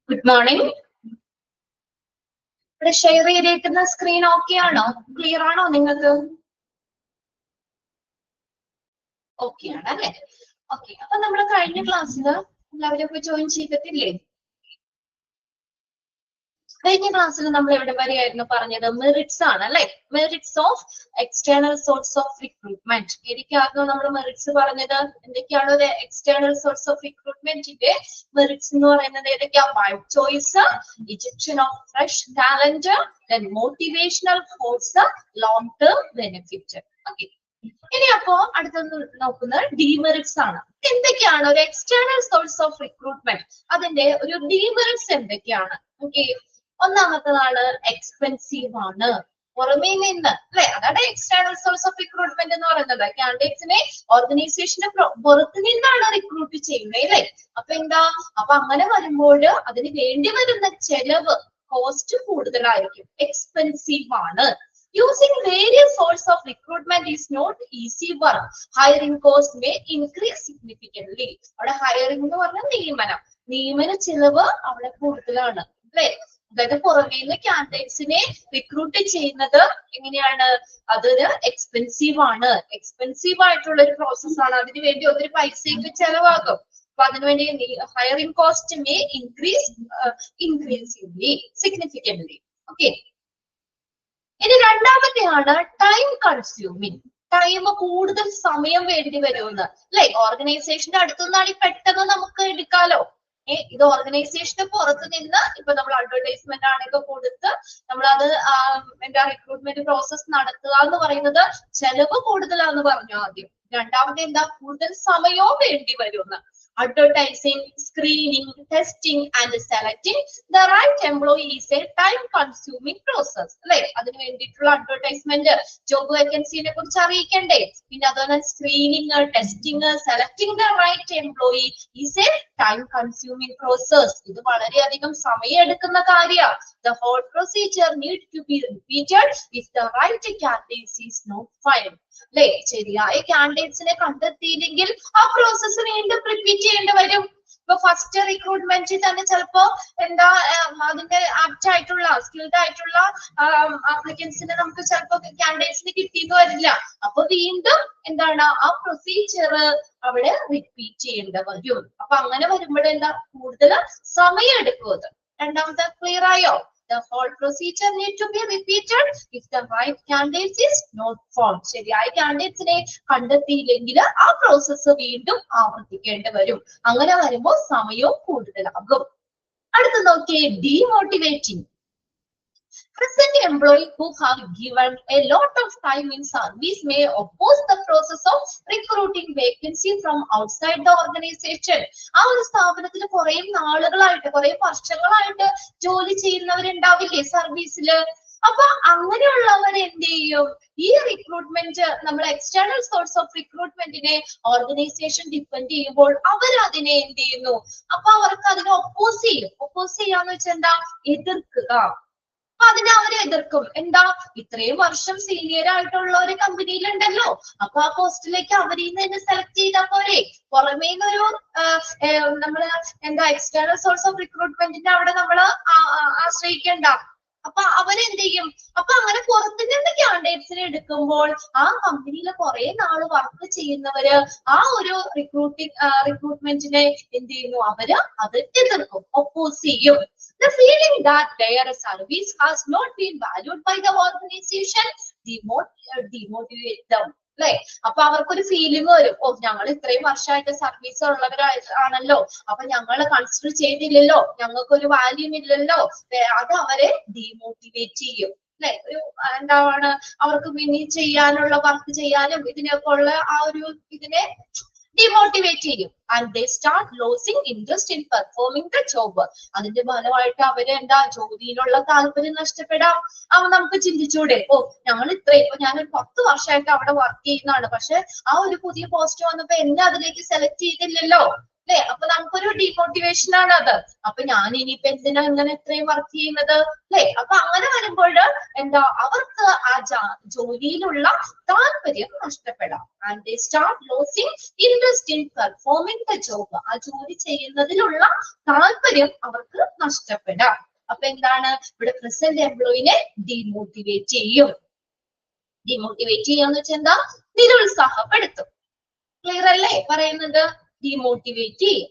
Good morning. ഇവിടെ share ചെയ്തേക്കുന്ന screen okay ആണോ? ക്ലിയർ ആണോ നിങ്ങൾക്ക്? ഓക്കെ ആണ് അല്ലെ? ഓക്കെ. അപ്പൊ നമ്മൾ കഴിഞ്ഞ ക്ലാസ്സിൽ എല്ലാവരും ഇപ്പൊ ജോയിൻ ചെയ്തിട്ടില്ലേ? കഴിഞ്ഞ ക്ലാസ്സിൽ നമ്മൾ എവിടെ വരെയായിരുന്നു പറഞ്ഞത്? മെറിറ്റ്സ് ആണ് അല്ലെ? Merits of external source of recruitment. ഏതൊക്കെയായിരുന്നു നമ്മൾ മെറിറ്റ്സ് പറഞ്ഞത്? എന്തൊക്കെയാണ് ഒരു എക്സ്റ്റേണൽ സോഴ്സ് ഓഫ് റിക്രൂട്ട്മെന്റിന്റെ മെറിറ്റ്സ് എന്ന് പറയുന്നത്? ഏതൊക്കെയാ? Wide choice, injection of fresh talent, then motivational force, long term benefit. Okay. ഇനി അപ്പോ അടുത്തൊന്ന് നോക്കുന്നത് ഡീമെറിറ്റ്സ് ആണ്. എന്തൊക്കെയാണ് ഒരു എക്സ്റ്റേണൽ സോഴ്സ് ഓഫ് റിക്രൂട്ട്മെന്റ്? അതിന്റെ ഒരു ഡീമെറിറ്റ്സ് എന്തൊക്കെയാണ്? ഓക്കെ. ഒന്നാമത്തതാണ് എക്സ്പെൻസീവ് ആണ്. പുറമേ നിന്ന് അല്ലെ? അതാണ് എക്സ്റ്റേണൽ സോഴ്സ് ഓഫ് റിക്രൂട്ട്മെന്റ് എന്ന് പറയുന്നത്. കാൻഡിഡേറ്റ്സിനെ ഓർഗനൈസേഷന് പുറത്തു നിന്നാണ് റിക്രൂട്ട് ചെയ്യുന്നത് അല്ലെ? അപ്പൊ എന്താ? അപ്പൊ അങ്ങനെ വരുമ്പോൾ അതിന് വേണ്ടി വരുന്ന ചെലവ്, കോസ്റ്റ് കൂടുതലായിരിക്കും, എക്സ്പെൻസീവ് ആണ്. Using various sources of recruitment is not easy work. Hiring cost may increase significantly. അവിടെ hiring എന്ന് പറഞ്ഞാൽ നിയമനം. നിയമന ചെലവ് അവിടെ കൂടുതലാണ് അല്ലെ? അതായത് പുറമേ നിന്ന് കാൻഡിഡേറ്റ്സിനെ റിക്രൂട്ട് ചെയ്യുന്നത് എങ്ങനെയാണ്? അതൊരു എക്സ്പെൻസീവ് ആണ്. എക്സ്പെൻസീവ് ആയിട്ടുള്ള ഒരു പ്രോസസ് ആണ്. അതിന് വേണ്ടി ഒത്തിരി പൈസയൊക്കെ ചെലവാകും. അപ്പൊ അതിനുവേണ്ടി hiring cost may increasingly significantly. Okay. ഇനി രണ്ടാമത്തെയാണ് ടൈം കൺസ്യൂമിങ്. ടൈം കൂടുതൽ സമയം വേണ്ടി വരുമെന്ന് അല്ലെ? ഓർഗനൈസേഷന്റെ അടുത്തുനിന്നാണ് പെട്ടെന്ന് നമുക്ക് എടുക്കാലോ. ഇത് ഓർഗനൈസേഷന് പുറത്ത് നിന്ന് ഇപ്പൊ നമ്മൾ അഡ്വർടൈസ്മെന്റ് ആണെങ്കിൽ കൊടുത്ത് നമ്മളത് എന്താ റിക്രൂട്ട്മെന്റ് പ്രോസസ് നടത്തുക എന്ന് പറയുന്നത് ചെലവ് കൂടുതലാന്ന് പറഞ്ഞു ആദ്യം. രണ്ടാമത്തെ എന്താ? കൂടുതൽ സമയവും വേണ്ടി വരുമെന്ന്. Advertising, screening, testing and selecting the right employee is a time-consuming process. അല്ലെ? അതിന് വേണ്ടിയിട്ടുള്ള അഡ്വർടൈസ്മെന്റ്, ജോബ് വേക്കൻസിനെ കുറിച്ച് അറിയിക്കണ്ടേ? പിന്നെ അതുപോലെ screening, testing, selecting the right employee is a time-consuming process. ഇത് വളരെയധികം സമയം എടുക്കുന്ന കാര്യമാണ്. The whole procedure needs to be repeated if the right candidate is not found. അല്ലെ? ശരിയായ കാൻഡിഡേറ്റ്സിനെ കണ്ടെത്തിയില്ലെങ്കിൽ ആ പ്രോസസ്സ് വീണ്ടും റിപ്പീറ്റ് ചെയ്യേണ്ടി വരും. ഇപ്പൊ ഫസ്റ്റ് റിക്രൂട്ട്മെന്റിൽ തന്നെ ചിലപ്പോ എന്താ അതിന്റെ ആപ്റ്റ് ആയിട്ടുള്ള സ്കിൽഡ് ആയിട്ടുള്ള ആപ്ലിക്കൻസിനെ നമുക്ക് ചിലപ്പോ കാൻഡിഡേറ്റ്സിന് കിട്ടിയെന്ന് വരില്ല. അപ്പൊ വീണ്ടും എന്താണ് ആ പ്രൊസീജിയർ അവിടെ റിപ്പീറ്റ് ചെയ്യേണ്ടി വരും. അപ്പൊ അങ്ങനെ വരുമ്പോഴെന്താ? കൂടുതൽ സമയം എടുക്കും അത്. രണ്ടാമത്തെ ക്ലിയർ ആയോ? The whole procedure need to be repeated if the right candidate is not found. ശരിയായ കാൻഡിഡേറ്റ്സിനെ കണ്ടെത്തിയില്ലെങ്കിൽ ആ പ്രോസസ്സ് വീണ്ടും ആവർത്തിക്കേണ്ടി വരും. അങ്ങനെ വരുമ്പോൾ സമയവും കൂടുതലാകും. അടുത്ത് നോക്കിയേ, demotivating. Present employees who have given a lot of time in service may oppose the process of recruiting vacancy from outside the organization. ആ ഒരു സ്ഥാപനത്തിൽ കുറെ നാളുകളായിട്ട്, കുറെ വർഷങ്ങളായിട്ട് ജോലി ചെയ്യുന്നവരുണ്ടാവില്ലേ സർവീസില്? അപ്പൊ അങ്ങനെയുള്ളവർ എന്ത് ചെയ്യും? ഈ റിക്രൂട്ട്മെന്റ്, നമ്മൾ എക്സ്റ്റേണൽ സോഴ്സ് ഓഫ് റിക്രൂട്ട്മെന്റിനെ ഓർഗനൈസേഷൻ ഡിപ്പെൻഡ് ചെയ്യുമ്പോൾ അവർ അതിനെ എന്ത് ചെയ്യുന്നു? അപ്പൊ അവർക്ക് അതിനെ ഒപ്പോസ് ചെയ്യും. ഒപ്പോസ് ചെയ്യാന്ന് വെച്ചാൽ എന്താ? എതിർക്കുക. അപ്പൊ അതിനെ അവര് എതിർക്കും. എന്താ? ഇത്രയും വർഷം സീനിയർ ആയിട്ടുള്ള ഒരു കമ്പനിയിലുണ്ടല്ലോ, അപ്പൊ ആ പോസ്റ്റിലേക്ക് അവരിൽ നിന്ന് തന്നെ സെലക്ട് ചെയ്താൽ പോരെ? പുറമേ നിന്നൊരു നമ്മള് എന്താ എക്സ്റ്റേണൽ സോഴ്സ് ഓഫ് റിക്രൂട്ട്മെന്റിന്റെ അവിടെ നമ്മള് ആശ്രയിക്കേണ്ട. അപ്പൊ അവരെന്ത് ചെയ്യും? അപ്പൊ അങ്ങനെ പുറത്തു നിന്ന് കാൻഡിഡേറ്റ്സിനെ എടുക്കുമ്പോൾ ആ കമ്പനിയിൽ കുറെ നാള് വർക്ക് ചെയ്യുന്നവര് ആ ഒരു റിക്രൂട്ട്മെന്റിനെ എന്ത് ചെയ്യുന്നു? അവര് അത് എതിർക്കും, ഒപ്പോസ് ചെയ്യും. The feeling that their service has not been valued by the organization demotivate them. അല്ലെ? അപ്പൊ അവർക്കൊരു ഫീലിംഗ് വരും, ഓ ഞങ്ങൾ ഇത്രയും വർഷമായിട്ട് സർവീസ് ഉള്ളവരാണല്ലോ, അപ്പൊ ഞങ്ങള് കൺസിഡർ ചെയ്തില്ലല്ലോ, ഞങ്ങൾക്കൊരു വാല്യൂം ഇല്ലല്ലോ. അത് അവരെ ഡീമോട്ടിവേറ്റ് ചെയ്യും. അല്ലെ? ഒരു എന്താണ്, അവർക്ക് പിന്നെ ചെയ്യാനുള്ള വർക്ക് ചെയ്യാനും ഇതിനൊക്കെ ഉള്ള ആ ഒരു ഇതിനെ ഡിമോട്ടിവേറ്റ് ചെയ്യും. And they start losing interest in performing the job. അതിന്റെ ഫലമായിട്ട് അവര് എന്താ? ജോലിയിലുള്ള താല്പര്യം നഷ്ടപ്പെടാം. അവ നമുക്ക് ചിന്തിച്ചൂടെ, ഓ ഞങ്ങൾ ഇപ്പൊ ഞാനൊരു 10 വർഷമായിട്ട് അവിടെ വർക്ക് ചെയ്യുന്നതാണ്, പക്ഷെ ആ ഒരു പുതിയ പോസ്റ്റ് വന്നപ്പോ എന്നെ അതിലേക്ക് സെലക്ട് ചെയ്തില്ലല്ലോ അല്ലെ? അപ്പൊ നമുക്കൊരു ഡിമോട്ടിവേഷൻ ആണ് അത്. അപ്പൊ ഞാൻ ഇനിയിപ്പോ എന്തിനാ ഇങ്ങനെ ഇത്രയും വർക്ക് ചെയ്യുന്നത്, അല്ലെ? അപ്പൊ അങ്ങനെ വരുമ്പോൾ എന്താ, അവർക്ക് ആ ജോലിയിലുള്ള താല്പര്യം നഷ്ടപ്പെടാം. And they start losing interest in performing the job. ആ ജോലി ചെയ്യുന്നതിലുള്ള താല്പര്യം അവർക്ക് നഷ്ടപ്പെടാം. അപ്പൊ എന്താണ് ഇവിടെ പ്രസന്റ് എംപ്ലോയിനെ ഡിമോട്ടിവേറ്റ് ചെയ്യും. ഡിമോട്ടിവേറ്റ് ചെയ്യാന്ന് വെച്ചാൽ എന്താ, നിരുത്സാഹപ്പെടുത്തും. ക്ലിയർ അല്ലേ പറയുന്നത്? ഡിമോട്ടിവേറ്റ് ചെയ്യും.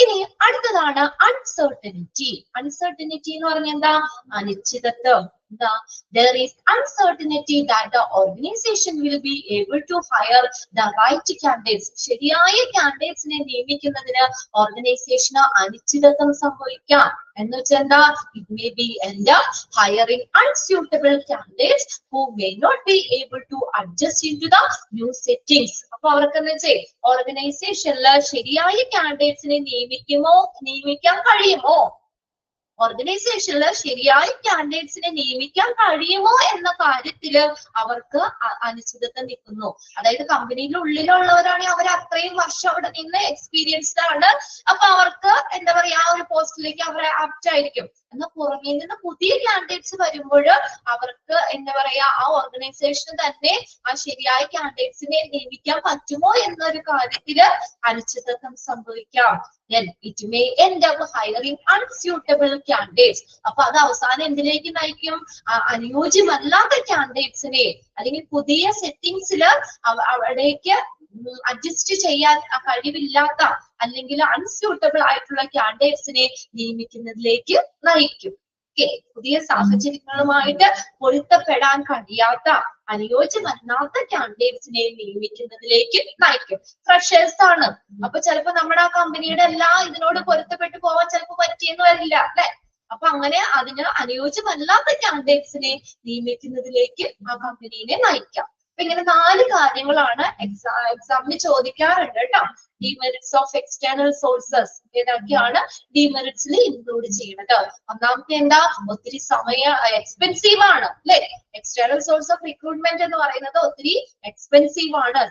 ഇനി അടുത്തതാണ് അൺസർട്ടനിറ്റി. അൺസർട്ടനിറ്റി എന്ന് പറഞ്ഞാൽ എന്താ, അനിശ്ചിതത്വം. എന്താ, there is uncertainty that the organization will be able to hire the right candidates. ശരിയായ കാൻഡിഡേറ്റ്സിനെ നിയമിക്കുന്നതിന് ഓർഗനൈസേഷന് അനിശ്ചിതത്വം സംഭവിക്കാം. എന്ന് വെച്ചാൽ എന്താ, it may be end up hiring unsuitable candidates who may not be able to adjust into the new settings. അപ്പൊ അവർക്ക് എന്ന് വെച്ചാൽ ഓർഗനൈസേഷനില് ശരിയായ കാൻഡിഡേറ്റ്സിനെ നിയമിക്കാൻ കഴിയുമോ, ഓർഗനൈസേഷനിൽ ശരിയായ കാൻഡിഡേറ്റ്സിനെ നിയമിക്കാൻ കഴിയുമോ എന്ന കാര്യത്തില് അവർക്ക് അനിശ്ചിതത്വം നിൽക്കുന്നു. അതായത് കമ്പനിയുടെ ഉള്ളിലുള്ളവരാണെങ്കിൽ അവർ അത്രയും വർഷം അവിടെ നിന്ന് എക്സ്പീരിയൻസ്ഡ് ആണ്. അപ്പൊ അവർക്ക് എന്താ പറയാ, ആ ഒരു പോസ്റ്റിലേക്ക് അവർ ആപ്റ്റ് ആയിരിക്കും. എന്നാൽ പുറമേ നിന്ന് പുതിയ കാൻഡിഡേറ്റ്സ് വരുമ്പോൾ അവർക്ക് എന്താ പറയാ, ആ ഓർഗനൈസേഷന് തന്നെ ആ ശരിയായ കാൻഡിഡേറ്റ്സിനെ നിയമിക്കാൻ പറ്റുമോ എന്നൊരു കാര്യത്തില് അനിശ്ചിതത്വം സംഭവിക്കാം. Then it may end up hiring unsuitable candidates. അപ്പൊ അത് അവസാനം എന്തിലേക്ക് നയിക്കും, അനുയോജ്യമല്ലാത്ത കാൻഡിഡേറ്റ്സിനെ അല്ലെങ്കിൽ പുതിയ സെറ്റിംഗ്സിൽ അവിടേക്ക് അഡ്ജസ്റ്റ് ചെയ്യാൻ കഴിവില്ലാത്ത അല്ലെങ്കിൽ അൺസ്യൂട്ടബിൾ ആയിട്ടുള്ള കാൻഡിഡേറ്റ്സിനെ നിയമിക്കുന്നതിലേക്ക് നയിക്കും. പുതിയ സാഹചര്യങ്ങളുമായിട്ട് പൊരുത്തപ്പെടാൻ കഴിയാത്ത അനുയോജ്യമല്ലാത്ത കാൻഡിഡേറ്റ്സിനെ നിയമിക്കുന്നതിലേക്ക് നയിക്കും. ഫ്രഷേഴ്സ് ആണ്, അപ്പൊ ചിലപ്പോ നമ്മുടെ ആ കമ്പനിയുടെ എല്ലാ ഇതിനോട് പൊരുത്തപ്പെട്ടു പോവാൻ ചിലപ്പോ പറ്റിയെന്ന് വരില്ല, അല്ലെ? അപ്പൊ അങ്ങനെ അതിന് അനുയോജ്യമല്ലാത്ത കാൻഡിഡേറ്റ്സിനെ നിയമിക്കുന്നതിലേക്ക് ആ കമ്പനീനെ നയിക്കാം. അപ്പൊ ഇങ്ങനെ 4 കാര്യങ്ങളാണ് എക്സാമിന് ചോദിക്കാറുണ്ട് കേട്ടോ. ഡിമെറിറ്റ്സ് ഓഫ് എക്സ്റ്റേണൽ സോഴ്സസ് ഏതൊക്കെയാണ് ഡിമെറിറ്റ്സിൽ ഇൻക്ലൂഡ് ചെയ്യുന്നത്? ഒന്നാമത്തെ എന്താ, ഒത്തിരി എക്സ്പെൻസീവ് ആണ്, അല്ലെ? എക്സ്റ്റേണൽ സോഴ്സ് ഓഫ് റിക്രൂട്ട്മെന്റ് എന്ന് പറയുന്നത് ഒത്തിരി എക്സ്പെൻസീവ് ആണ്,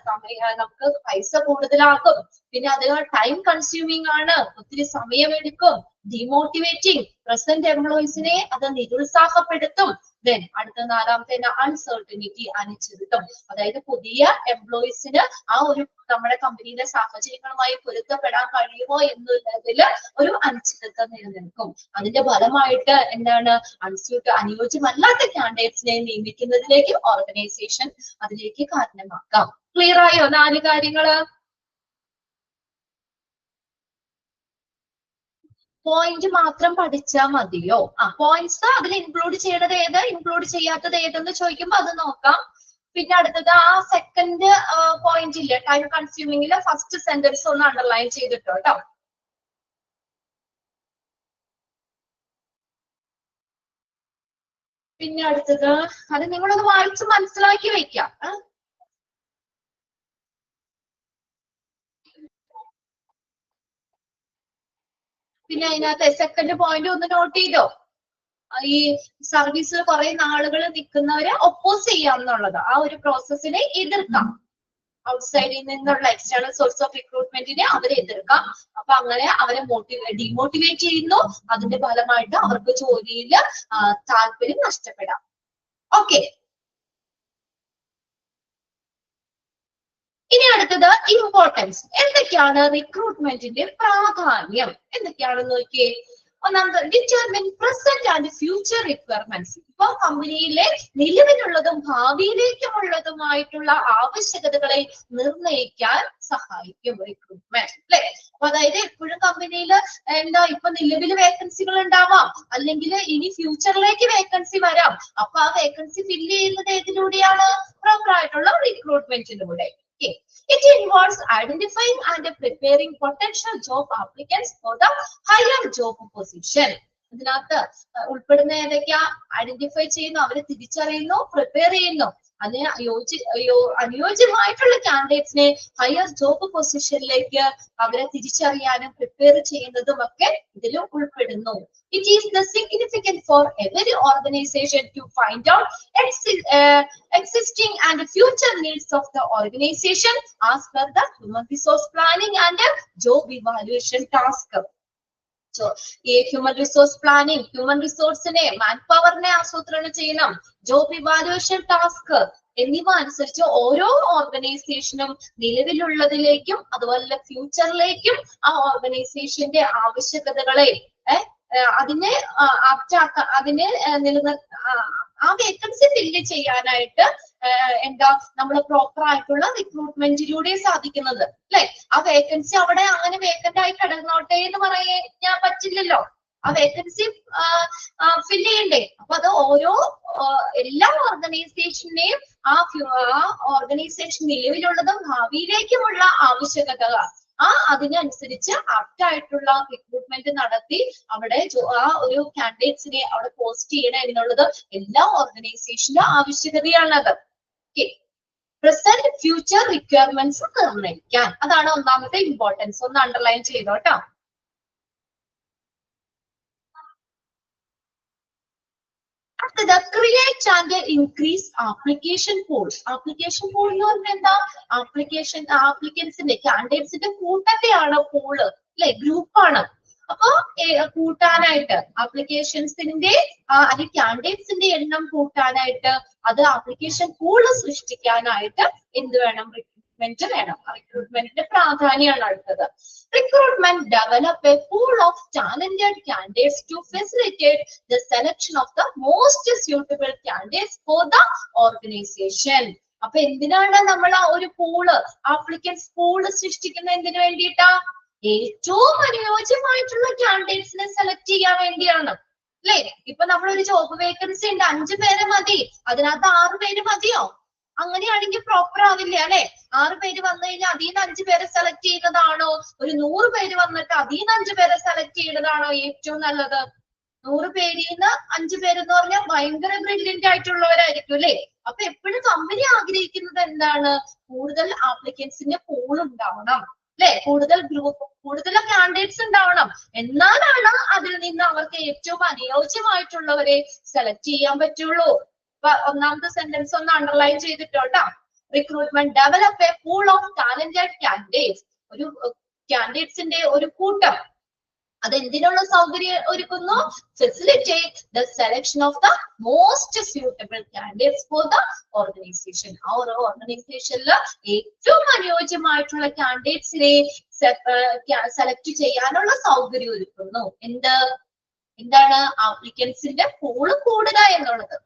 നമുക്ക് പൈസ കൂടുതലാക്കും. പിന്നെ അത് ടൈം കൺസ്യൂമിങ് ആണ്, ഒത്തിരി സമയമെടുക്കും. ഡിമോട്ടിവേറ്റിംഗ്, പ്രസന്റ് എംപ്ലോയീസിനെ അത് നിരുത്സാഹപ്പെടുത്തും. ദെൻ അടുത്ത 4ാമത്തെ അൺസർട്ടനിറ്റി, അനിശ്ചിതത്വം. അതായത് പുതിയ എംപ്ലോയീസിന് ആ ഒരു നമ്മുടെ കമ്പനിയുടെ സാഹചര്യങ്ങളുമായി പൊരുത്തപ്പെടാൻ കഴിയുമോ എന്നുള്ളതിൽ ഒരു അനിശ്ചിതത്വം നിലനിൽക്കും. അതിന്റെ ഫലമായിട്ട് എന്താണ്, അനുയോജ്യമല്ലാത്ത കാൻഡിഡേറ്റ്സിനെ നിയമിക്കുന്നതിലേക്ക് ഓർഗനൈസേഷൻ അതിലേക്ക് കാരണമാക്കാം. ക്ലിയർ ആയോ 4 കാര്യങ്ങള്? പോയിന്റ് മാത്രം പഠിച്ചാൽ മതിയോ? പോയിന്റ്സ് അതിൽ ഇൻക്ലൂഡ് ചെയ്യണത് ഏത്, ഇൻക്ലൂഡ് ചെയ്യാത്തത് ഏതെന്ന് ചോദിക്കുമ്പോ അത് നോക്കാം. പിന്നെ അടുത്തത് ആ സെക്കൻഡ് പോയിന്റ് ഇല്ല, ടൈം കൺസ്യൂമിംഗിലെ ഫസ്റ്റ് സെന്റൻസ് ഒന്ന് അണ്ടർലൈൻ ചെയ്തിട്ടോ കേട്ടോ. പിന്നെ അടുത്തത് അത് നിങ്ങളൊന്ന് വായിച്ച് മനസ്സിലാക്കി വെക്കാം. പിന്നെ അതിനകത്ത് സെക്കൻഡ് പോയിന്റ് ഒന്ന് നോട്ട് ചെയ്തോ. ഈ സർവീസിൽ കുറെ നാളുകൾ നിൽക്കുന്നവരെ ഒപ്പോസ് ചെയ്യാം എന്നുള്ളത്, ആ ഒരു പ്രോസസ്സിനെ എതിർക്കാം. ഔട്ട്സൈഡിൽ നിന്നുള്ള എക്സ്റ്റേണൽ സോഴ്സ് ഓഫ് റിക്രൂട്ട്മെന്റിനെ അവരെ എതിർക്കാം. അപ്പൊ അങ്ങനെ അവരെ ഡിമോട്ടിവേറ്റ് ചെയ്യുന്നു. അതിന്റെ ഫലമായിട്ട് അവർക്ക് ജോലിയിൽ താല്പര്യം നഷ്ടപ്പെടാം. ഓക്കെ, ഇനി അടുത്തത് ഇമ്പോർട്ടൻസ്. എന്തൊക്കെയാണ് റിക്രൂട്ട്മെന്റിന്റെ പ്രാധാന്യം എന്തൊക്കെയാണെന്ന് നോക്കിയേ. ഒന്നാമത് determine present and future requirements. ഇപ്പൊ കമ്പനിയിലെ നിലവിലുള്ളതും ഭാവിയിലേക്കുമുള്ളതുമായിട്ടുള്ള ആവശ്യകതകളെ നിർണ്ണയിക്കാൻ സഹായിക്കും റിക്രൂട്ട്മെന്റ്, അല്ലെ? അപ്പൊ അതായത് എപ്പോഴും കമ്പനിയിൽ എന്താ, ഇപ്പൊ നിലവിൽ വേക്കൻസികൾ ഉണ്ടാവാം, അല്ലെങ്കിൽ ഇനി ഫ്യൂച്ചറിലേക്ക് വേക്കൻസി വരാം. അപ്പൊ ആ വേക്കൻസി ഫില്ല് ചെയ്യുന്നത് ഏതിലൂടെയാണ്? പ്രോപ്പർ ആയിട്ടുള്ള റിക്രൂട്ട്മെന്റിലൂടെ. It involves identifying and preparing potential job applicants for the higher job position. ഇതിനകത്ത് ഉൾപ്പെടുന്ന ഏതൊക്കെയാ? ഐഡന്റിഫൈ ചെയ്യുന്നു, അവരെ തിരിച്ചറിയുന്നു, പ്രിപ്പയർ ചെയ്യുന്നു. അതിന് അനുയോജ്യമായിട്ടുള്ള കാൻഡിഡേറ്റ്സിനെ ഹയർ ജോബ് പൊസിഷനിലേക്ക് അവരെ തിരിച്ചറിയാനും പ്രിപ്പയർ ചെയ്യുന്നതും ഒക്കെ ഇതിൽ ഉൾപ്പെടുന്നു. It is the significant for every organization to find out existing and future needs of the organization as per the human resource planning and job evaluation task. So, human resource planning, human resource ne, manpower ne ആസൂത്രണം ചെയ്യണം, job evaluation task എന്നിവ അനുസരിച്ച് ഓരോ ഓർഗനൈസേഷനും നിലവിലുള്ളതിലേക്കും അതുപോലെ ഫ്യൂച്ചറിലേക്കും ആ ഓർഗനൈസേഷന്റെ ആവശ്യകതകളെ അതിനെ അതിനെ ആ വേക്കൻസി ഫില്ല് ചെയ്യാനായിട്ട് എന്താ നമ്മൾ പ്രോപ്പർ ആയിട്ടുള്ള റിക്രൂട്ട്മെന്റിലൂടെ സാധിക്കുന്നത് അല്ലെ. ആ വേക്കൻസി അവിടെ അങ്ങനെ വേക്കന്റ് ആയി കിടന്നോട്ടെ എന്ന് പറയാൻ പറ്റില്ലല്ലോ. ആ വേക്കൻസി ഫില്ല് ചെയ്യണ്ടേ. അപ്പൊ അത് ഓരോ എല്ലാ ഓർഗനൈസേഷനെയും ആ ഓർഗനൈസേഷൻ നിലവിലുള്ളതും ഭാവിയിലേക്കുമുള്ള ആവശ്യകതകൾ അതിനനുസരിച്ച് ആപ്റ്റ് ആയിട്ടുള്ള റിക്രൂട്ട്മെന്റ് നടത്തി അവിടെ ആ ഒരു കാൻഡിഡേറ്റ്സിനെ അവിടെ പോസ്റ്റ് ചെയ്യണം എന്നുള്ളത് എല്ലാ ഓർഗനൈസേഷന്റെ ആവശ്യകതയാണത്. പ്രസന്റ് ഫ്യൂച്ചർ റിക്വയർമെന്റ്സ് നിർണ്ണയിക്കാൻ, അതാണ് ഒന്നാമത്തെ ഇമ്പോർട്ടൻസ്. ഒന്ന് underline ചെയ്തോട്ടോ. Create and increase application pool. Application pool എന്ന് പറഞ്ഞാൽ എന്താ? ആപ്ലിക്കൻസിന്റെ കാൻഡിഡേറ്റ്സിന്റെ കൂട്ടത്തെയാണ് പൂള് അല്ലെ, ഗ്രൂപ്പാണ്. അപ്പൊ കൂട്ടാനായിട്ട് ആപ്ലിക്കേഷൻസിന്റെ അല്ലെങ്കിൽ കാൻഡിഡേറ്റ്സിന്റെ എണ്ണം കൂട്ടാനായിട്ട് അത് ആപ്ലിക്കേഷൻ പൂള് സൃഷ്ടിക്കാനായിട്ട് എന്ത് വേണം? റിക്രൂട്ട്മെന്റ് വേണം. റിക്രൂട്ട്മെന്റിന്റെ പ്രാധാന്യമാണ് അടുത്തത്. Recruitment develop a pool of talented candidates to facilitate the selection of the most suitable candidates for the organization. അപ്പൊ എന്തിനാണ് നമ്മൾ ആ ഒരു പൂള്, ആപ്ലിക്കൻസ് പൂള് സൃഷ്ടിക്കുന്നത്? എന്തിനു വേണ്ടിയിട്ടാ? ഏറ്റവും അനുയോജ്യമായിട്ടുള്ള കാൻഡിഡേറ്റ്സിനെ സെലക്ട് ചെയ്യാൻ വേണ്ടിയാണ് അല്ലെ. ഇപ്പൊ നമ്മളൊരു ജോബ് വേക്കൻസി ഉണ്ട്, 5 പേര് മതി, അതിനകത്ത് 6 പേര് മതിയോ? അങ്ങനെയാണെങ്കിൽ പ്രോപ്പർ ആവില്ല അല്ലെ. 6 പേര് വന്നു കഴിഞ്ഞാൽ അതിൽ നിന്ന് 5 പേരെ സെലക്ട് ചെയ്യുന്നതാണോ? ഒരു 100 പേര് വന്നിട്ട് അതിൽ നിന്ന് 5 പേരെ സെലക്ട് ചെയ്യുന്നതാണോ ഏറ്റവും നല്ലത്? 100 പേരിൽ നിന്ന് 5 പേരെന്ന് പറഞ്ഞാൽ ഭയങ്കര ബ്രില്യന്റ് ആയിട്ടുള്ളവരായിരിക്കും അല്ലെ. അപ്പൊ എപ്പോഴും കമ്പനി ആഗ്രഹിക്കുന്നത് എന്താണ്? കൂടുതൽ ആപ്ലിക്കൻസിന്റെ പൂൾ ഉണ്ടാവണം അല്ലെ, കൂടുതൽ കാൻഡിഡേറ്റ്സ് ഉണ്ടാവണം. എന്നാലാണ് അതിൽ നിന്ന് അവർക്ക് ഏറ്റവും അനുയോജ്യമായിട്ടുള്ളവരെ സെലക്ട് ചെയ്യാൻ പറ്റുള്ളൂ. ഒന്നാമത്തെ സെന്റൻസ് ഒന്ന് അണ്ടർലൈൻ ചെയ്തിട്ടോട്ടാ. Recruitment develop a pool of talented candidates. ഒരു കാൻഡിഡേറ്റ്സിന്റെ ഒരു കൂട്ടം അതെന്തിനുള്ള സൗകര്യം ഒരുക്കുന്നു? Facilitate the selection of the most suitable candidates for the organization. ആ ഒരു ഓർഗനൈസേഷനിൽ ഏറ്റവും അനുയോജ്യമായിട്ടുള്ള കാൻഡിഡേറ്റ്സിനെ സെലക്ട് ചെയ്യാനുള്ള സൗകര്യം ഒരുക്കുന്നു. എന്താണ്? ആപ്ലിക്കൻസിന്റെ പൂള് കൂടുക എന്നുള്ളത്.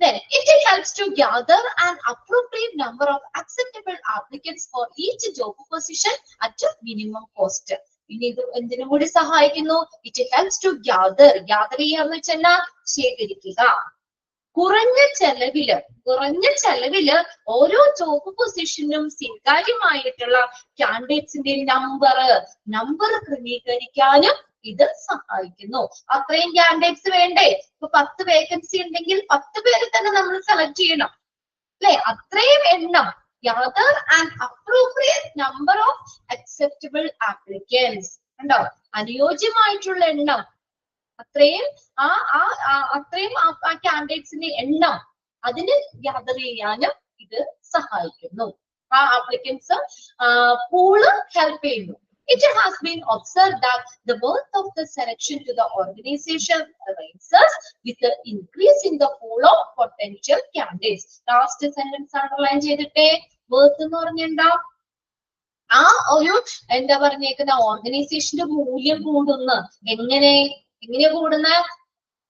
Then it helps to gather an appropriate number of acceptable applicants for each job position at a minimum cost. ഇനി ഇത് എന്തിനും കൂടി സഹായിക്കുന്നു? It helps to gather ചെയ്യാന്ന് വെച്ചാൽ ശേഖരിക്കുക. കുറഞ്ഞ ചെലവില് ഓരോ ജോബ് പൊസിഷനും സ്വീകാര്യമായിട്ടുള്ള കാൻഡിഡേറ്റ്സിന്റെ നമ്പർ ക്രമീകരിക്കാനും ഇത് സഹായിക്കുന്നു. അത്രയും കാൻഡിഡേറ്റ്സ് വേണ്ടേ? ഇപ്പൊ 10 വേക്കൻസി ഉണ്ടെങ്കിൽ 10 പേരെ തന്നെ നമ്മൾ സെലക്ട് ചെയ്യണം അല്ലെ. അത്രയും എണ്ണം, gather an appropriate number of acceptable applicants. ഉണ്ടോ? അനുയോജ്യമായിട്ടുള്ള എണ്ണം, അത്രയും ആ കാൻഡിഡേറ്റ്സിന്റെ എണ്ണം അതിന് ഗ്യാദർ ചെയ്യാനും ഇത് സഹായിക്കുന്നു. ആ ആപ്ലിക്കൻസ് പൂള് ഹെൽപ്പ് ചെയ്യുന്നു. It has been observed that the worth of the selection to the organization rises with the increase in the pool of potential candidates. Last sentence underline ചെയ്തിട്ടേ. worth എന്ന് പറഞ്ഞാ ആ ഒരു എന്താ പറഞ്ഞേക്കുന്ന ഓർഗനൈസേഷന്റെ മൂല്യം കൂടുന്നു. എങ്ങനെയാ കൂടുന്ന?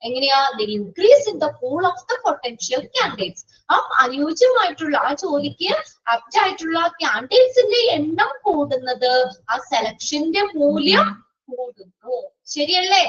എങ്ങനെയാ? the increase in the pool of the potential candidates. ആ അനുയോജ്യമായിട്ടുള്ള ആ ജോലിക്ക് ആപ്റ്റ് ആയിട്ടുള്ള കാൻഡിഡേറ്റ്സിന്റെ എണ്ണം കൂടുന്നത് ആ സെലക്ഷന്റെ മൂല്യം കൂടുന്നു. ശരിയല്ലേ?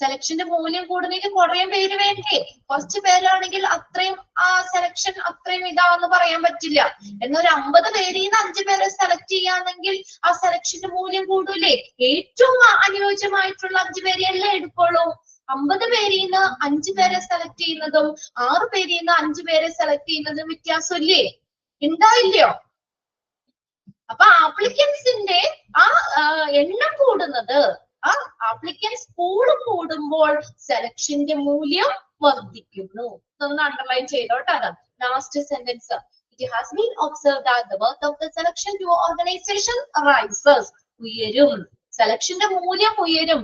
സെലക്ഷന്റെ മൂല്യം കൂടുന്നെങ്കിൽ കുറെ പേര് വേണ്ടേ? കുറച്ച് പേരാണെങ്കിൽ അത്രയും ആ സെലക്ഷൻ അത്രയും ഇതാന്ന് പറയാൻ പറ്റില്ല. എന്നൊരു 50 പേരിൽ നിന്ന് 5 പേരെ സെലക്ട് ചെയ്യാന്നെങ്കിൽ ആ സെലക്ഷന്റെ മൂല്യം കൂടൂലേ? ഏറ്റവും അനുയോജ്യമായിട്ടുള്ള 5 പേരെയല്ലേ എടുക്കുള്ളൂ. 50 പേരിൽ നിന്ന് 5 പേരെ സെലക്ട് ചെയ്യുന്നതും 6 പേരിൽ നിന്ന് 5 പേരെ സെലക്ട് ചെയ്യുന്നതും വ്യത്യാസമില്ലേ? ഉണ്ടായില്ലയോ? അപ്പൊ ആപ്ലിക്കൻസിന്റെ ആ എണ്ണം കൂടുന്നത്, ആ ആപ്ലിക്കൻസ് കൂടുമ്പോൾ സെലക്ഷന്റെ മൂല്യം വർദ്ധിക്കുന്നു. ഒന്ന് അണ്ടർലൈൻ ചെയ്തോട്ടെ. അത് last sentence. It has been observed that the worth of the selection to organization rises. ഉയരും, സെലക്ഷന്റെ മൂല്യം ഉയരും.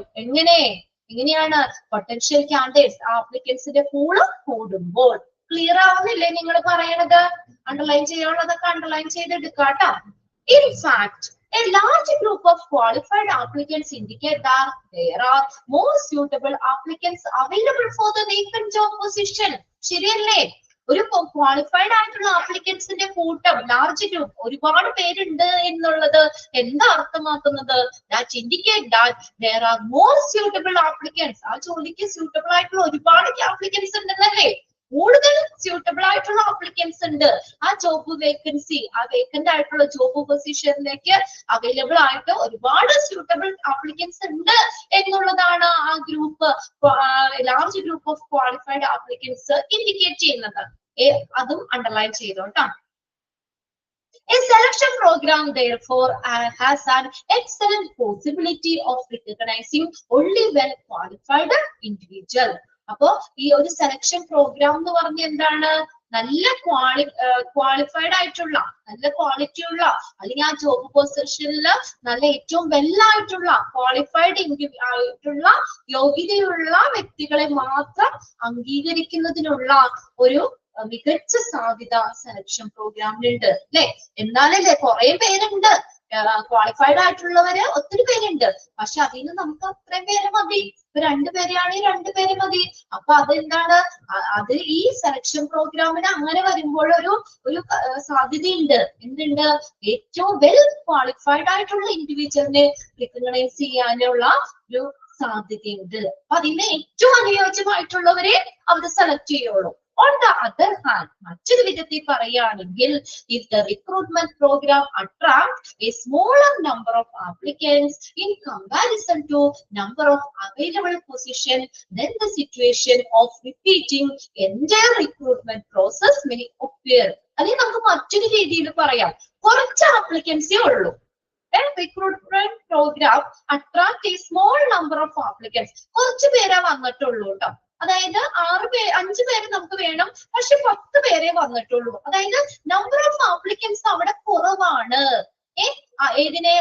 എങ്ങനെയാണ്? പൊട്ടൻഷ്യൽ കാൻഡിഡേറ്റ്സ്, ആപ്ലിക്കൻസിന്റെ പൂള് കൂടുമ്പോൾ. ക്ലിയർ ആവുന്നില്ലേ നിങ്ങൾ പറയണത്? അണ്ടർലൈൻ ചെയ്യാനുള്ളതൊക്കെ അണ്ടർലൈൻ ചെയ്തെടുക്കാട്ടോ. In fact, a large group of qualified applicants indicate that there are more suitable applicants available for the vacant job position. ശരിയല്ലേ? ഒരു ക്വാളിഫൈഡ് ആയിട്ടുള്ള ആപ്ലിക്കൻസിന്റെ കൂട്ടം, ലാർജ് ഗ്രൂപ്പ്, ഒരുപാട് പേരുണ്ട് എന്നുള്ളത് എന്താ അർത്ഥമാക്കുന്നത്? That indicate that there are more suitable applicants. ആ ജോലിക്ക് സ്യൂട്ടബിൾ ആയിട്ടുള്ള ഒരുപാട് ആപ്ലിക്കൻസ് ഉണ്ടെന്നല്ലേ? കൂടുതൽ സ്യൂട്ടബിൾ ആയിട്ടുള്ള ആപ്ലിക്കൻസ് ഉണ്ട്. ആ ജോബ് വേക്കൻസി, ആ വേക്കന്റ് ആയിട്ടുള്ള ജോബ് പൊസിഷനിലേക്ക് അവൈലബിൾ ആയിട്ട് ഒരുപാട് സ്യൂട്ടബിൾ ആപ്ലിക്കൻസ് ഉണ്ട് എന്നുള്ളതാണ് ആ group, large group of qualified applicants indicate ചെയ്യുന്നത്. അതും underline ചെയ്തോട്ടാ. A selection program therefore has an excellent possibility of recognizing only well qualified individual. അപ്പോ ഈ ഒരു സെലക്ഷൻ പ്രോഗ്രാം എന്ന് പറഞ്ഞ എന്താണ്? നല്ല ക്വാളിഫൈഡ് ആയിട്ടുള്ള, നല്ല ക്വാളിറ്റി ഉള്ള, അല്ലെങ്കിൽ ആ ജോബ് പൊസിഷനിൽ നല്ല ഏറ്റവും വെല്ലായിട്ടുള്ള ക്വാളിഫൈഡ് ആയിട്ടുള്ള യോഗ്യതയുള്ള വ്യക്തികളെ മാത്രം അംഗീകരിക്കുന്നതിനുള്ള ഒരു മികച്ച സാധ്യത സെലക്ഷൻ പ്രോഗ്രാമിലുണ്ട് അല്ലെ? എന്നാലല്ലേ, കുറെ പേരുണ്ട് ക്വാളിഫൈഡ് ആയിട്ടുള്ളവര്, ഒത്തിരി പേരുണ്ട്. പക്ഷെ അതിൽ നിന്ന് നമുക്ക് അത്രയും പേര് മതി. ഇപ്പൊ 2 പേരെയാണെങ്കിൽ 2 പേര് മതി. അപ്പൊ അതെന്താണ്? അത് ഈ സെലക്ഷൻ പ്രോഗ്രാമിന് അങ്ങനെ വരുമ്പോൾ ഒരു സാധ്യതയുണ്ട്. എന്തുണ്ട്? ഏറ്റവും വെൽ ക്വാളിഫൈഡ് ആയിട്ടുള്ള ഇൻഡിവിജ്വലിനെ റിക്കഗ്നൈസ് ചെയ്യാനുള്ള ഒരു സാധ്യതയുണ്ട്. അപ്പൊ അതിന് ഏറ്റവും അനുയോജ്യമായിട്ടുള്ളവരെ അവർ സെലക്ട് ചെയ്യുള്ളൂ. On the other hand, മറ്റൊരു വിധത്തിൽ പറയുകയാണെങ്കിൽ, if the recruitment program attract a smaller number of applicants in comparison to number of available positions, then the situation of repeating entire recruitment process may appear. അല്ലെങ്കിൽ നമുക്ക് മറ്റൊരു രീതിയിൽ പറയാം, കുറച്ച് ആപ്ലിക്കൻസേ ഉള്ളൂ. Recruitment program attract a small number of applicants. കുറച്ച് പേരെ വന്നിട്ടുള്ളൂ കേട്ടോ. അതായത് 5 പേര് നമുക്ക് വേണം, പക്ഷെ 10 പേരെ വന്നിട്ടുള്ളൂ. അതായത് നമ്പർ ഓഫ് ആപ്ലിക്കൻസ് അവിടെ കുറവാണ്. ഏതിനെ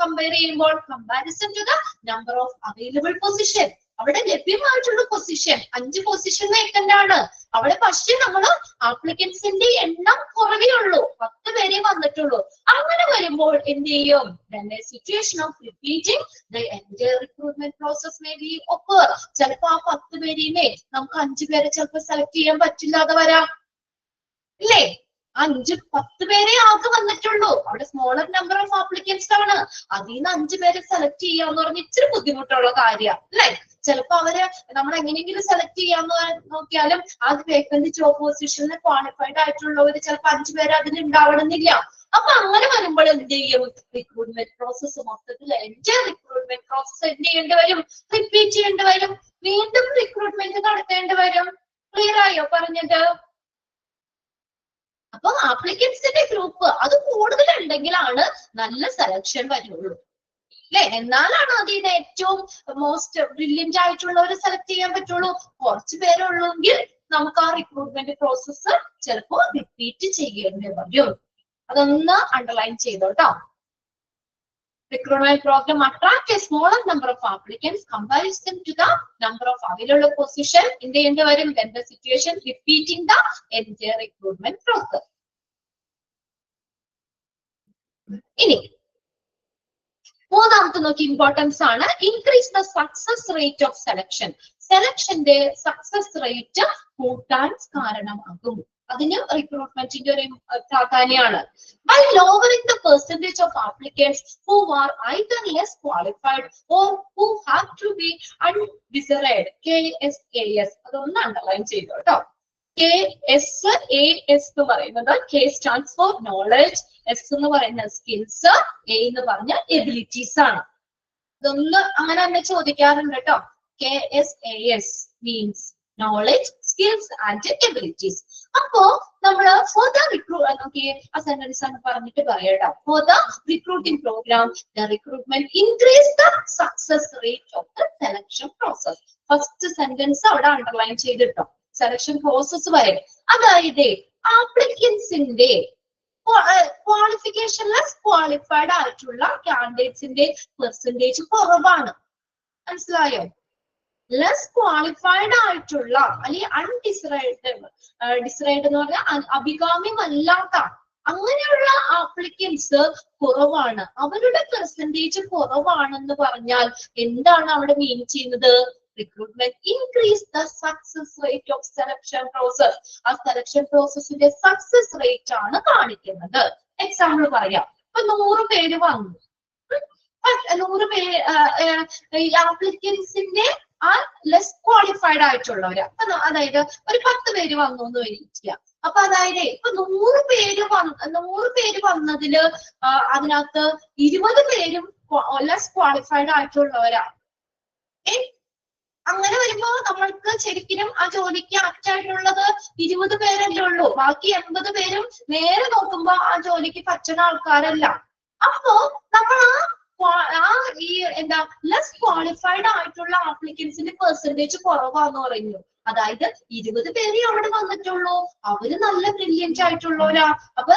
കമ്പയർ ചെയ്യുമ്പോൾ? Comparison to the number of available position. അവിടെ ലഭ്യമായിട്ടുള്ള പൊസിഷൻ 5 പൊസിഷൻ വേക്കന്റ് ആണ് അവിടെ. പക്ഷെ നമ്മൾ ആപ്ലിക്കൻസിന്റെ എണ്ണം കുറവേ ഉള്ളൂ, 10 പേരെ വന്നിട്ടുള്ളൂ. അങ്ങനെ വരുമ്പോൾ എന്ത് ചെയ്യും? Then a situation of repeating the entire recruitment process may be occur. ചിലപ്പോ ആ 10 പേരെയുമേ നമുക്ക് 5 പേരെ ചിലപ്പോ സെലക്ട് ചെയ്യാൻ പറ്റില്ലാതെ വരാം ഇല്ലേ? 5-10 പേരെ ആകെ വന്നിട്ടുള്ളൂ. അവിടെ സ്മോളർ നമ്പർ ഓഫ് ആപ്ലിക്കൻസ് ആണ്. അതിൽ നിന്ന് 5 പേരെ സെലക്ട് ചെയ്യാന്ന് പറഞ്ഞ ഇച്ചിരി ബുദ്ധിമുട്ടുള്ള കാര്യമാണ് അല്ലെ? ചിലപ്പോ അവര് നമ്മൾ എങ്ങനെയെങ്കിലും സെലക്ട് ചെയ്യാന്ന് നോക്കിയാലും ആ വേക്കന്റ് ജോബ് പൊസിഷനിൽ ക്വാളിഫൈഡ് ആയിട്ടുള്ളവര് ചിലപ്പോ 5 പേര് അതിൽ ഉണ്ടാവണമെന്നില്ല. അപ്പൊ അങ്ങനെ വരുമ്പോൾ എന്ത് ചെയ്യും? റിക്രൂട്ട്മെന്റ് പ്രോസസ്സ് മൊത്തത്തിൽ റിക്രൂട്ട്മെന്റ് പ്രോസസ്സ് എന്ത് ചെയ്യേണ്ടി വരും? റിപ്പീറ്റ് ചെയ്യേണ്ടി വരും. വീണ്ടും റിക്രൂട്ട്മെന്റ് നടത്തേണ്ടി വരും. ക്ലിയർ ആയോ പറഞ്ഞത്? അപ്പൊ ആപ്ലിക്കൻസിന്റെ ഗ്രൂപ്പ് അത് കൂടുതൽ ഉണ്ടെങ്കിലാണ് നല്ല സെലക്ഷൻ വരുള്ളൂ അല്ലെ? എന്നാലാണ് അതിന് ഏറ്റവും മോസ്റ്റ് ബ്രില്യന്റ് ആയിട്ടുള്ളവരെ സെലക്ട് ചെയ്യാൻ പറ്റുള്ളൂ. കുറച്ച് പേരുള്ളെങ്കിൽ നമുക്ക് ആ റിക്രൂട്ട്മെന്റ് പ്രോസസ്സ് ചിലപ്പോ റിപ്പീറ്റ് ചെയ്യേണ്ടി വരും. അതൊന്ന് underline ചെയ്തോട്ടോ. Recruitment program attract a smaller number of applicants comparison to the number of available position in the interim, then the situation repeating the entire recruitment process. ഇനി മൂന്നാമത്തെ നോക്കി ഇമ്പോർട്ടൻസ് ആണ് increase the success rate of selection. സെലക്ഷന്റെ success rate കൂട്ടാൻ കാരണമാകും. അതിന് റിക്രൂട്ട്മെന്റിന്റെ ഒരു പ്രാധാന്യമാണ്. By lowering the percentage of applicants who are either less qualified or who have to be undesired. KSAS അതൊന്ന് അണ്ടർലൈൻ ചെയ്തു കേട്ടോ. KSAS എന്ന് പറയുന്നത് K stands for knowledge, S എന്ന് പറയുന്ന സ്കിൽസ്, A എന്ന് പറഞ്ഞ എബിലിറ്റീസ് ആണ്. ഇതൊന്ന് അങ്ങനെ തന്നെ ചോദിക്കാറുണ്ട് കേട്ടോ. KSAS means knowledge, skills and abilities. അപ്പോ നമ്മള് for the ആ സെന്റൻസ് ആണ് പറഞ്ഞിട്ട് പറയാം. For the recruiting program, the recruitment increase the success rate of the selection process. First sentence അവിടെ അണ്ടർലൈൻ ചെയ്തിട്ടോ സെലക്ഷൻ പ്രോസസ് വരെ. അതായത് ആപ്ലിക്കൻസിന്റെ ക്വാളിഫിക്കേഷൻലെസ് ക്വാളിഫൈഡ് ആയിട്ടുള്ള കാൻഡിഡേറ്റ്സിന്റെ പെർസെന്റേജ് കുറവാണ്. മനസ്സിലായോ? ലെസ് ക്വാളിഫൈഡ് ആയിട്ടുള്ള അല്ലെങ്കിൽ ഡിസറൈഡ് എന്ന് പറഞ്ഞാൽ അഭികാമ്യമല്ലാത്ത അങ്ങനെയുള്ള ആപ്ലിക്കൻസ് കുറവാണ്. അവരുടെ പെർസെന്റേജ് കുറവാണെന്ന് പറഞ്ഞാൽ എന്താണ് അവിടെ മീൻ ചെയ്യുന്നത്? Recruitment increase the success rate of selection process. ആ സെലക്ഷൻ പ്രോസസ്സിന്റെ സക്സസ് റേറ്റ് ആണ് കാണിക്കുന്നത്. എക്സാമ്പിൾ പറയാം. ഇപ്പൊ 100 പേര് വന്നു. 100 പേര് ആപ്ലിക്കൻസിന്റെ ആ ലെസ് ക്വാളിഫൈഡ് ആയിട്ടുള്ളവര്. അപ്പൊ അതായത് ഒരു 10 പേര് വന്നു എന്ന് വരിക. അപ്പൊ അതായത് ഇപ്പൊ 100 പേര് വന്നതില് അതിനകത്ത് 20 പേരും ലെസ് ക്വാളിഫൈഡ് ആയിട്ടുള്ളവരാണ്. അങ്ങനെ വരുമ്പോ നമ്മൾക്ക് ശരിക്കും ആ ജോലിക്ക് ആപ്റ്റ് ആയിട്ടുള്ളത് 20 പേരല്ലേ ഉള്ളൂ. ബാക്കി 80 പേരും നേരെ നോക്കുമ്പോ ആ ജോലിക്ക് പറ്റുന്ന ആൾക്കാരല്ല. അപ്പോ നമ്മൾ ഈ ലെസ് ക്വാളിഫൈഡ് ആയിട്ടുള്ള ആപ്ലിക്കൻസിന്റെ പെർസെന്റേജ് കുറവാന്ന് പറയുന്നു. അതായത് 20 പേരെ അവിടെ വന്നിട്ടുള്ളൂ, അവര് നല്ല ബ്രില്യന്റ് ആയിട്ടുള്ളവരാ. അപ്പൊ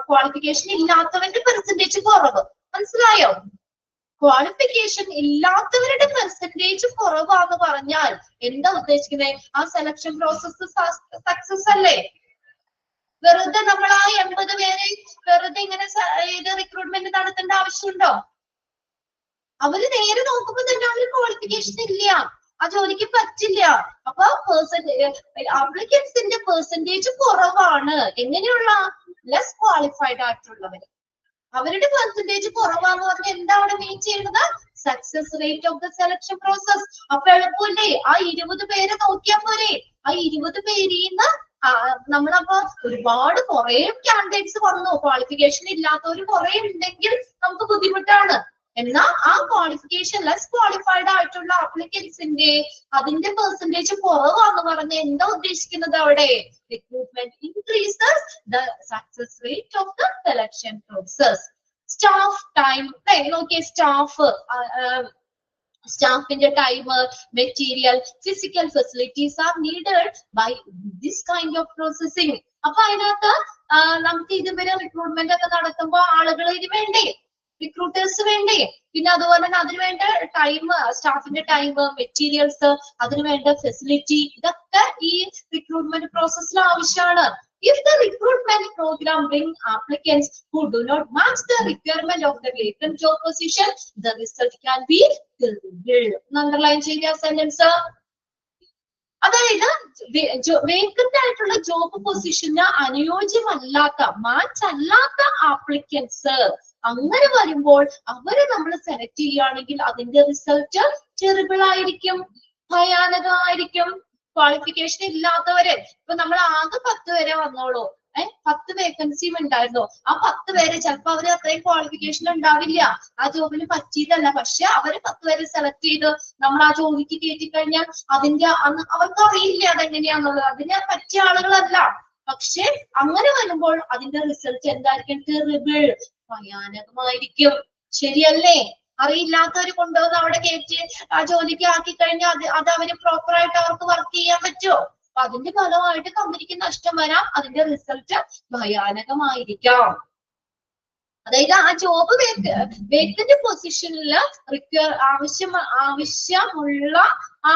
ക്വാളിഫിക്കേഷൻ ഇല്ലാത്തവന്റെ പെർസെന്റേജ് കുറവ്. മനസ്സിലായോ? ക്വാളിഫിക്കേഷൻ ഇല്ലാത്തവരുടെ പെർസെന്റേജ് കുറവാന്ന് പറഞ്ഞാൽ എന്താ ഉദ്ദേശിക്കുന്നത്? ആ സെലക്ഷൻ പ്രോസസ് സക്സസ് അല്ലേ? വെറുതെ നമ്മൾ ആ 80 പേരെ വെറുതെ ഇങ്ങനെ റിക്രൂട്ട്മെന്റ് നടത്തേണ്ട ആവശ്യമുണ്ടോ? അവര് നേരെ നോക്കുമ്പോ തന്നെ അവര് ക്വാളിഫിക്കേഷൻ ഇല്ല, ആ ജോലിക്ക് പറ്റില്ല. അപ്പൊ ആപ്ലിക്കൻസിന്റെ പെർസെന്റേജ് കുറവാണ്. എങ്ങനെയുള്ള ലെസ് ക്വാളിഫൈഡ് ആയിട്ടുള്ളവര് അവരുടെ പെർസെന്റേജ് കുറവാന്ന് പറഞ്ഞാൽ എന്താ അവിടെ മീൻ ചെയ്യുന്നത്? Success rate of the selection process. അപ്പൊ എളുപ്പമല്ലേ? ആ 20 പേരെ നോക്കിയാൽ പോരെ? ആ 20 പേരിന്ന് നമ്മളപ്പോ ഒരുപാട് കുറെ കാൻഡിഡേറ്റ്സ് വന്നു. ക്വാളിഫിക്കേഷൻ ഇല്ലാത്തവര് കുറെ ഉണ്ടെങ്കിൽ നമുക്ക് ബുദ്ധിമുട്ടാണ്. എന്നാൽ ആ ക്വാളിഫിക്കേഷൻ ലെസ് ക്വാളിഫൈഡ് ആയിട്ടുള്ള ആപ്ലിക്കൻസിന്റെ അതിന്റെ പെർസെന്റേജ് കുറവാന്ന് പറഞ്ഞ എന്താ ഉദ്ദേശിക്കുന്നത് അവിടെ? Recruitment increases the success rate of the selection process. Staff time നോക്കിയ സ്റ്റാഫിന്റെ time, material, physical facilities are needed by this kind of processing. അപ്പൊ അതിനകത്ത് നമുക്ക് ഇതുവരെ റിക്രൂട്ട്മെന്റ് ഒക്കെ നടത്തുമ്പോൾ ആളുകൾ ഇത് വേണ്ടേ? റിക്രൂട്ടേഴ്സ് വേണ്ടേ? പിന്നെ അതുപോലെ തന്നെ അതിനുവേണ്ട ടൈം, സ്റ്റാഫിന്റെ ടൈം, മെറ്റീരിയൽസ്, അതിനുവേണ്ട ഫെസിലിറ്റി, ഇതൊക്കെ ഈ റിക്രൂട്ട്മെന്റ് പ്രോസസ്സിൽ ആവശ്യമാണ്. If the recruitment program bring applicants who do not match the requirement of the vacant job position, the result can be terrible. Underline ചെയ്യുക സെന്റൻസ്. അതായത് വേക്കന്റ് ആയിട്ടുള്ള ജോബ് പൊസിഷന് അനുയോജ്യമല്ലാത്ത, match അല്ലാത്ത applicants അങ്ങനെ വരുമ്പോൾ അവരെ നമ്മൾ സെലക്ട് ചെയ്യുകയാണെങ്കിൽ അതിന്റെ റിസൾട്ട് ടെറിബിൾ ആയിരിക്കും, ഭയാനകമായിരിക്കും. ക്വാളിഫിക്കേഷൻ ഇല്ലാത്തവരെ ഇപ്പൊ നമ്മൾ ആകെ 10 പേരെ വന്നോളൂ, 10 വേക്കൻസിയും ഉണ്ടായിരുന്നു. ആ 10 പേരെ ചിലപ്പോ അവര് അത്രയും ക്വാളിഫിക്കേഷൻ ഉണ്ടാവില്ല, ആ ജോബിന് പറ്റിയതല്ല. പക്ഷെ അവര് 10 പേരെ സെലക്ട് ചെയ്ത് നമ്മൾ ആ ജോലിക്ക് കയറ്റിക്കഴിഞ്ഞാൽ അതിന്റെ അവർക്ക് അറിയില്ല അതെങ്ങനെയാന്നുള്ളത്, അതിന് പറ്റിയ ആളുകളല്ല. പക്ഷെ അങ്ങനെ വരുമ്പോൾ അതിന്റെ റിസൾട്ട് എന്തായിരിക്കും? ടെറിബിൾ, ഭയാനകമായിരിക്കും. ശരിയല്ലേ? അറിയില്ലാത്തവര് കൊണ്ടുവന്ന് അവിടെ കയറ്റി ആ ജോലിക്ക് ആക്കി കഴിഞ്ഞാൽ അത് അവര് പ്രോപ്പറായിട്ട് അവർക്ക് വർക്ക് ചെയ്യാൻ പറ്റുമോ? അപ്പൊ അതിന്റെ ഫലമായിട്ട് കമ്പനിക്ക് നഷ്ടം വരാം, അതിന്റെ റിസൾട്ട് ഭയാനകമായിരിക്കാം. അതായത് ആ ജോബ് വേക്കന്റ് പൊസിഷനിൽ ആവശ്യമുള്ള ആ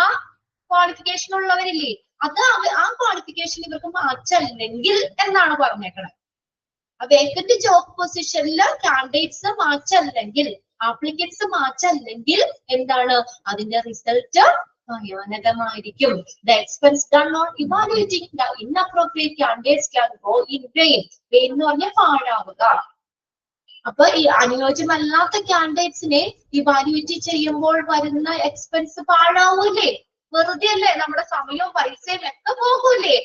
ക്വാളിഫിക്കേഷൻ ഉള്ളവരില്ലേ, അത് ആ ക്വാളിഫിക്കേഷൻ ഇവർക്ക് മാച്ചല്ലെങ്കിൽ എന്നാണ് പറഞ്ഞേക്കണത്. വേക്കന്റ് ജോബ് പൊസിഷനിൽ കാൻഡിഡേറ്റ്സ് മാച്ചല്ലെങ്കിൽ, ആപ്ലിക്കൻസ് മാച്ചല്ലെങ്കിൽ എന്താണ് അതിന്റെ result? ഭയാനകമായിരിക്കും. The expense done on evaluating the inappropriate candidates can go in vain. Vain എന്ന് പറഞ്ഞാൽ പാഴാവുക. അപ്പൊ ഈ അനുയോജ്യമല്ലാത്ത കാൻഡിഡേറ്റ്സിനെ ഇവാലുവേറ്റ് ചെയ്യുമ്പോൾ വരുന്ന എക്സ്പെൻസ് പാഴാവൂലേ? വെറുതെ അല്ലേ? നമ്മുടെ സമയവും പൈസയും ഒക്കെ പോകൂലേ?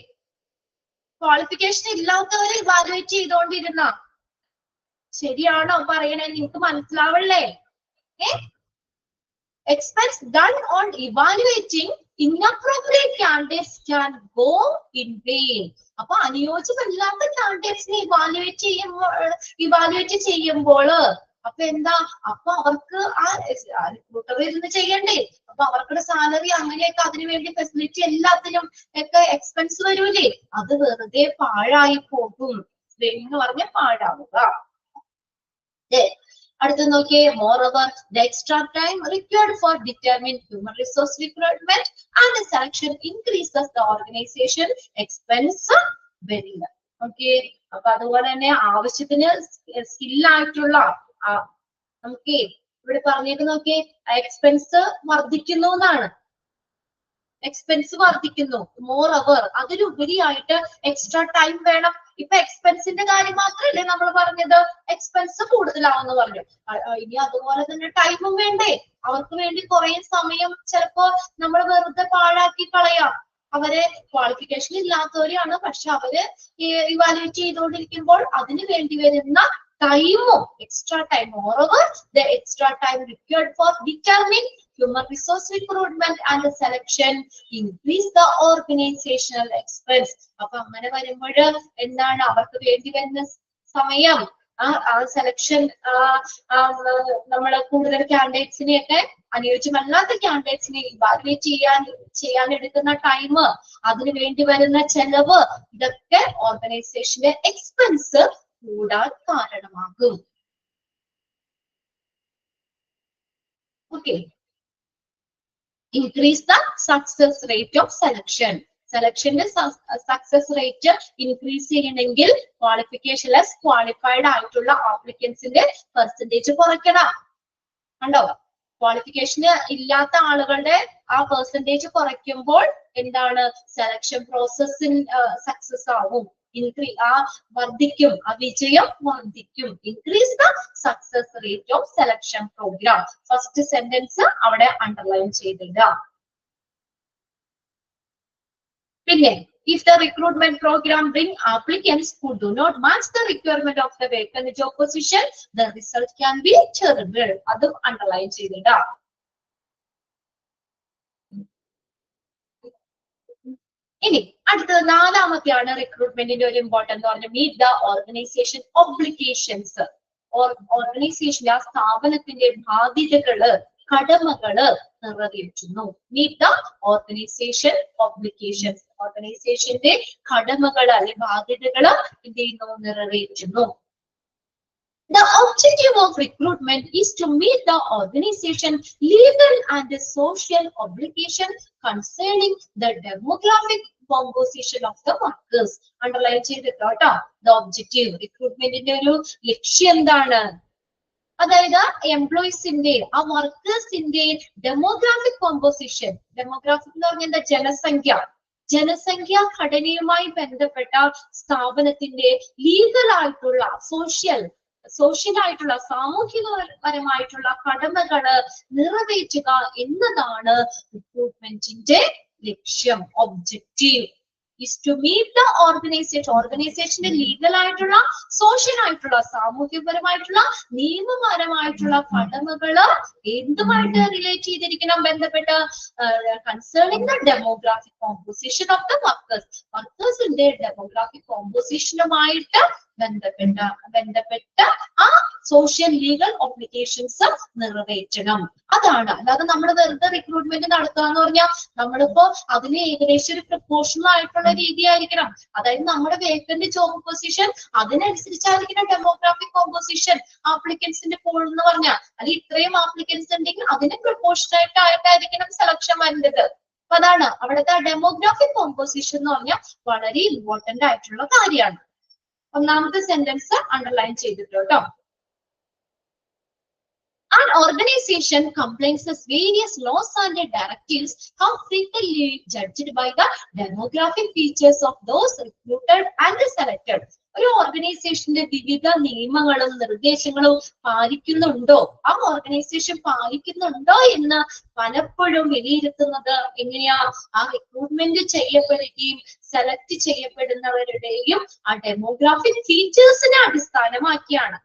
ക്വാളിഫിക്കേഷൻ ഇല്ലാത്തവരെ ഇവാലുവേറ്റ് ചെയ്തോണ്ടിരുന്ന ശരിയാണോ പറയണേ? നിങ്ങക്ക് മനസ്സിലാവല്ലേ? expense done on evaluating inappropriate candidates can go in vain. അപ്പൊ അനുയോജ്യമല്ലാത്ത കാൻഡിഡേറ്റ്സിനെ ഇവാലുവേറ്റ് ചെയ്യുമ്പോൾ അപ്പൊ എന്താ, അപ്പൊ അവർക്ക് ആ റിക്രൂട്ടർ ഇരുന്ന് ചെയ്യണ്ടേ, അപ്പൊ അവർക്കുടെ സാലറി അങ്ങനെയൊക്കെ അതിനുവേണ്ടി ഫെസിലിറ്റി എല്ലാത്തിനും ഒക്കെ എക്സ്പെൻസ് വരൂലേ, അത് വെറുതെ പാഴായി പോകും എന്ന് പറഞ്ഞ പാഴാവുക. അടുത്ത നോക്കിയേ, moreover the extra time required for determining human resource recruitment and the selection increases the organization expense very well. Okay, അപ്പൊ അതുപോലെ തന്നെ ആവശ്യത്തിന് സ്കില്ലായിട്ടുള്ള നമുക്ക് ഇവിടെ പറഞ്ഞേക്ക് നോക്കിയേ, എക്സ്പെൻസ് വർദ്ധിക്കുന്നു എന്നാണ്. എക്സ്പെൻസ് വർദ്ധിക്കുന്നു, മോർ അവർ, അതിലുപരിയായിട്ട് എക്സ്ട്രാ ടൈം വേണം. ഇപ്പൊ എക്സ്പെൻസിന്റെ കാര്യം മാത്രമല്ലേ നമ്മൾ പറഞ്ഞത്, എക്സ്പെൻസ് കൂടുതലാവെന്ന് പറഞ്ഞു. ഇനി അതുപോലെ തന്നെ ടൈമും വേണ്ടേ, അവർക്ക് വേണ്ടി കുറെ സമയം ചിലപ്പോ നമ്മൾ വെറുതെ പാഴാക്കി കളയാം. അവരെ ക്വാളിഫിക്കേഷൻ ഇല്ലാത്തവരെയാണ്, പക്ഷെ അവര് ഇവാലുവേറ്റ് ചെയ്തുകൊണ്ടിരിക്കുമ്പോൾ അതിന് വേണ്ടി വരുന്ന ടൈമും extra time, moreover the extra time required for determining human resource recruitment and the selection increase the organizational expense. അപ്പൊ അങ്ങനെ വരുമ്പോൾ എന്താണ്, അവർക്ക് വേണ്ടി വരുന്ന സമയം, ആ സെലക്ഷൻ, നമ്മള് കൂടുതൽ കാൻഡിഡേറ്റ്സിനെയൊക്കെ, അനുയോജ്യമല്ലാത്ത കാൻഡിഡേറ്റ്സിനെ ഇവാലുവേറ്റ് ചെയ്യാൻ എടുക്കുന്ന ടൈം, അതിന് വേണ്ടി വരുന്ന ചെലവ്, ഇതൊക്കെ ഓർഗനൈസേഷന്റെ എക്സ്പെൻസ് കൂടാൻ കാരണമാകും. Okay, increase the success rate of selection. സെലക്ഷന്റെ സക്സസ് റേറ്റ് ഇൻക്രീസ് ചെയ്യണമെങ്കിൽ ക്വാളിഫിക്കേഷൻ ലെസ് ക്വാളിഫൈഡ് ആയിട്ടുള്ള ആപ്ലിക്കൻസിന്റെ പെർസെന്റേജ് കുറയ്ക്കണം. കണ്ടോ, ക്വാളിഫിക്കേഷന് ഇല്ലാത്ത ആളുകളുടെ ആ പെർസെന്റേജ് കുറയ്ക്കുമ്പോൾ എന്താണ്, സെലക്ഷൻ പ്രോസസ്സിൻ സക്സസ് ആവും, വർദ്ധിക്കും, ആ വിജയം വർദ്ധിക്കും. Increase the success rate of selection program. First sentence അവിടെ അണ്ടർലൈൻ ചെയ്തിടുക. പിന്നെ, if the recruitment program bring applicants who do not match the requirement of the vacant job position, the result can be terrible. അതും underline ചെയ്തിടുക. ഇനി അടുത്തത് നാലാമത്തെയാണ് റിക്രൂട്ട്മെന്റിന്റെ ഒരു important എന്ന് പറഞ്ഞാൽ meet the organisation obligations. ഓർഗനൈസേഷന്റെ, ആ സ്ഥാപനത്തിന്റെ ബാധ്യതകള്, കടമകള് നിറവേറ്റുന്നു. Meet the organisation obligations. ഓർഗനൈസേഷന്റെ കടമകള് അല്ലെങ്കിൽ ബാധ്യതകള് എന്ത് ചെയ്യുന്നു, നിറവേറ്റുന്നു. The objective of recruitment is to meet the organization legal and social obligation concerning the demographic composition of the workers. Underline ചെയ്തിട്ടോ ട്ടോ. The objective, recruitmentന്റെ ഒരു ലക്ഷ്യം എന്താണ്, അതായത് എംപ്ലോയീസിന്റെ, ആ വർക്കേഴ്സിന്റെ ഡെമോഗ്രാഫിക് കോമ്പോസിഷൻ. ഡെമോഗ്രാഫിക് എന്ന് പറഞ്ഞാൽ എന്താ, ജനസംഖ്യാ ഘടനയുമായി ബന്ധപ്പെട്ട സ്ഥാപനത്തിന്റെ ലീഗൽ ആയിട്ടുള്ള, സോഷ്യലായിട്ടുള്ള, സാമൂഹികപരമായിട്ടുള്ള കടമകള് നിറവേറ്റുക എന്നതാണ് റിക്രൂട്ട്മെന്റിന്റെ ലക്ഷ്യം. Objective is to meet the organization. ഓർഗനൈസേഷന്റെ ലീഗൽ ആയിട്ടുള്ള, സോഷ്യൽ ആയിട്ടുള്ള, സാമൂഹ്യപരമായിട്ടുള്ള, നിയമപരമായിട്ടുള്ള കടമകള് എന്തുമായിട്ട് റിലേറ്റ് ചെയ്തിരിക്കണം, ബന്ധപ്പെട്ട്, concerning the demographic composition of the workers. വർക്കേഴ്സിന്റെ ഡെമോഗ്രാഫിക് കോമ്പോസിഷനുമായിട്ട് ബന്ധപ്പെട്ട ആ സോഷ്യൽ ലീഗൽ ഒബ്ലിഗേഷൻസ് നിറവേറ്റണം. അതാണ്. അല്ലാതെ നമ്മൾ വെറുതെ റിക്രൂട്ട്മെന്റ് നടത്തുക എന്ന് പറഞ്ഞാൽ നമ്മളിപ്പോ അതിന് ഏകദേശം ഒരു പ്രൊപ്പോർഷണൽ ആയിട്ടുള്ള രീതിയായിരിക്കണം. അതായത് നമ്മുടെ വേക്കന്റ് ജോബ് പൊസിഷൻ, അതിനനുസരിച്ചായിരിക്കണം ഡെമോഗ്രാഫിക് കോമ്പോസിഷൻ ആപ്ലിക്കൻസിന്റെ പൂൾ എന്ന് പറഞ്ഞാൽ. അല്ലെങ്കിൽ ഇത്രയും ആപ്ലിക്കൻസ് ഉണ്ടെങ്കിൽ അതിന് പ്രൊപ്പോർഷണൽ ആയിട്ടായിരിക്കണം സെലക്ഷൻ വരേണ്ടത്. അപ്പൊ അതാണ് അവിടുത്തെ ഡെമോഗ്രാഫിക് കോമ്പോസിഷൻ എന്ന് പറഞ്ഞാൽ വളരെ ഇമ്പോർട്ടന്റ് ആയിട്ടുള്ള കാര്യമാണ്. ഒന്നാമത്തെ സെന്റൻസ് അണ്ടർലൈൻ ചെയ്തിട്ടോ. An organization complies with various laws and directives how frequently judged by the demographic features of those recruited and selected. ഒരു ഓർഗനൈസേഷന്റെ വിവിധ നിയമങ്ങളും നിർദ്ദേശങ്ങളും പാലിക്കുന്നുണ്ടോ, ആ ഓർഗനൈസേഷൻ പാലിക്കുന്നുണ്ടോ എന്ന് പലപ്പോഴും വിലയിരുത്തുന്നത് എങ്ങനെയാ, ആ റിക്രൂട്ട്മെന്റ് ചെയ്യപ്പെടുകയും സെലക്ട് ചെയ്യപ്പെടുന്നവരുടെയും ആ ഡെമോഗ്രാഫിക് ഫീച്ചേഴ്സിനെ അടിസ്ഥാനമാക്കിയാണ്.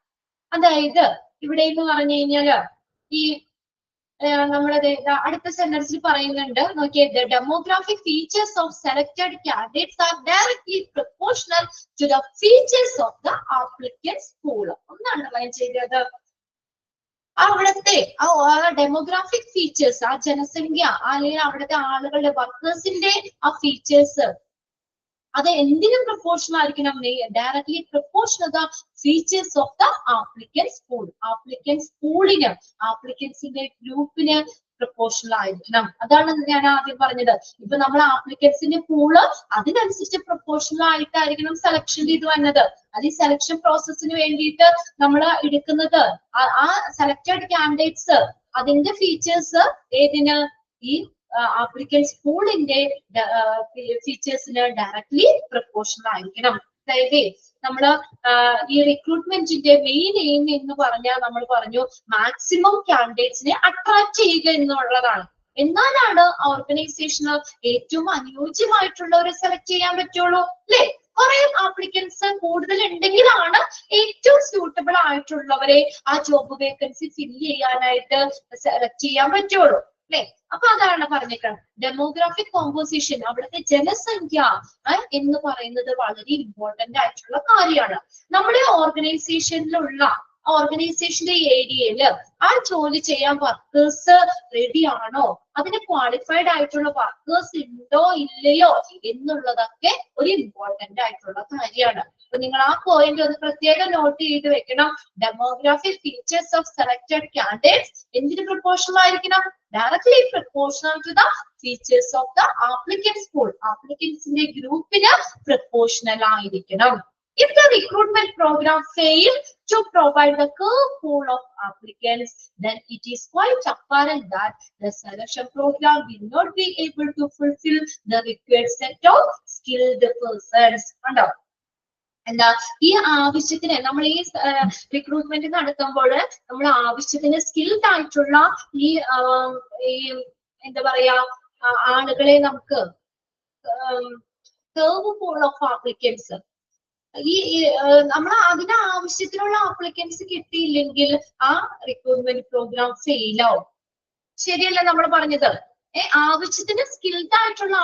അതായത് ഇവിടെ എന്ന് പറഞ്ഞു കഴിഞ്ഞാല് ഈ നമ്മുടെ അടുത്ത സെന്റൻസിൽ പറയുന്നുണ്ട് നോക്കിയേ, the demographic features of selected candidates are directly proportional to the features of the applicant's pool. ഒന്ന് അണ്ടർലൈൻ ചെയ്തത്, അവിടുത്തെ ഡെമോഗ്രാഫിക് ഫീച്ചേഴ്സ്, ആ ജനസംഖ്യ അല്ലെങ്കിൽ അവിടുത്തെ ആളുകളുടെ വർക്കേഴ്സിന്റെ ആ ഫീച്ചേഴ്സ് അത് എന്തിനും പ്രൊപ്പോർഷണൽ ആയിരിക്കണം? Directly proportional the features of the applicants pool. Applicants പൂളിന്, ആപ്ലിക്കൻസിന്റെ ഗ്രൂപ്പിന് പ്രൊപ്പോർഷണൽ ആയിരിക്കണം. അതാണ് ഞാൻ ആദ്യം പറഞ്ഞത്. ഇപ്പൊ നമ്മൾ ആപ്ലിക്കൻസിന്റെ പൂള് അതിനനുസരിച്ച് പ്രൊപ്പോർഷണൽ ആയിട്ടായിരിക്കണം സെലക്ഷൻ ചെയ്ത് വന്നത്. അത് ഈ സെലക്ഷൻ പ്രോസസ്സിന് വേണ്ടിയിട്ട് നമ്മൾ എടുക്കുന്നത് ആ സെലക്ടഡ് കാൻഡിഡേറ്റ്സ് അതിന്റെ ഫീച്ചേഴ്സ് ഏതിന്? ഈ ആപ്ലിക്കൻസ് പൂളിന്റെ ഫീച്ചേഴ്സിന് ഡയറക്ട്ലി പ്രൊപ്പോർഷണൽ ആയിരിക്കണം. അതായത് നമ്മള് ഈ റിക്രൂട്ട്മെന്റിന്റെ മെയിൻ എയിം എന്ന് പറഞ്ഞാൽ നമ്മൾ പറഞ്ഞു മാക്സിമം കാൻഡിഡേറ്റ്സിനെ അട്രാക്ട് ചെയ്യുക എന്നുള്ളതാണ്. എന്നാലാണ് ഓർഗനൈസേഷന് ഏറ്റവും അനുയോജ്യമായിട്ടുള്ളവരെ സെലക്ട് ചെയ്യാൻ പറ്റുള്ളൂ, അല്ലെ? കുറെ ആപ്ലിക്കൻസ് കൂടുതൽ ഉണ്ടെങ്കിലാണ് ഏറ്റവും സ്യൂട്ടബിൾ ആയിട്ടുള്ളവരെ ആ ജോബ് വേക്കൻസി ഫില്ല് ചെയ്യാനായിട്ട് സെലക്ട് ചെയ്യാൻ പറ്റുള്ളൂ, അല്ലെ? അപ്പൊ അതാണ് പറഞ്ഞേക്കുന്നത്. ഡെമോഗ്രാഫിക് കോമ്പോസിഷൻ, അവിടുത്തെ ജനസംഖ്യ എന്ന് പറയുന്നത് വളരെ ഇമ്പോർട്ടന്റ് ആയിട്ടുള്ള കാര്യമാണ്. നമ്മുടെ ഓർഗനൈസേഷന്റെ ഏരിയയില് ആ ജോലി ചെയ്യാൻ വർക്കേഴ്സ് റെഡി ആണോ, അതിന് ക്വാളിഫൈഡ് ആയിട്ടുള്ള വർക്കേഴ്സ് ഉണ്ടോ ഇല്ലയോ എന്നുള്ളതൊക്കെ ഒരു ഇമ്പോർട്ടന്റ് ആയിട്ടുള്ള കാര്യമാണ്. അപ്പൊ നിങ്ങൾ ആ പോയിന്റ് ഒന്ന് പ്രത്യേകം നോട്ട് ചെയ്ത് വെക്കണം. Demographic features of selected candidates എന്തിന് പ്രൊപ്പോർഷണൽ ആയിരിക്കണം? Directly proportional to the features of the applicants pool. ആപ്ലിക്കൻസിന്റെ ഗ്രൂപ്പിന് പ്രൊപ്പോർഷണൽ ആയിരിക്കണം. If the recruitment program fails to provide the current pool of applicants, then it is quite apparent that the selection program will not be able to fulfill the required set of skilled persons. എന്താ ഈ ആവശ്യത്തിന് നമ്മൾ ഈ recruitment നടത്തുമ്പോൾ നമ്മൾ ആവശ്യത്തിന് skilled ആയിട്ടുള്ള ഈ എന്താ പറയാ ആളുകളെ നമുക്ക് current pool of applicants ഈ നമ്മൾ അതിന് ആവശ്യത്തിനുള്ള ആപ്ലിക്കൻസ് കിട്ടിയില്ലെങ്കിൽ ആ റിക്രൂട്ട്മെന്റ് പ്രോഗ്രാം ഫെയിൽ ആവും. ശരിയല്ല നമ്മൾ പറഞ്ഞത്? ആവശ്യത്തിന് സ്കിൽഡ് ആയിട്ടുള്ള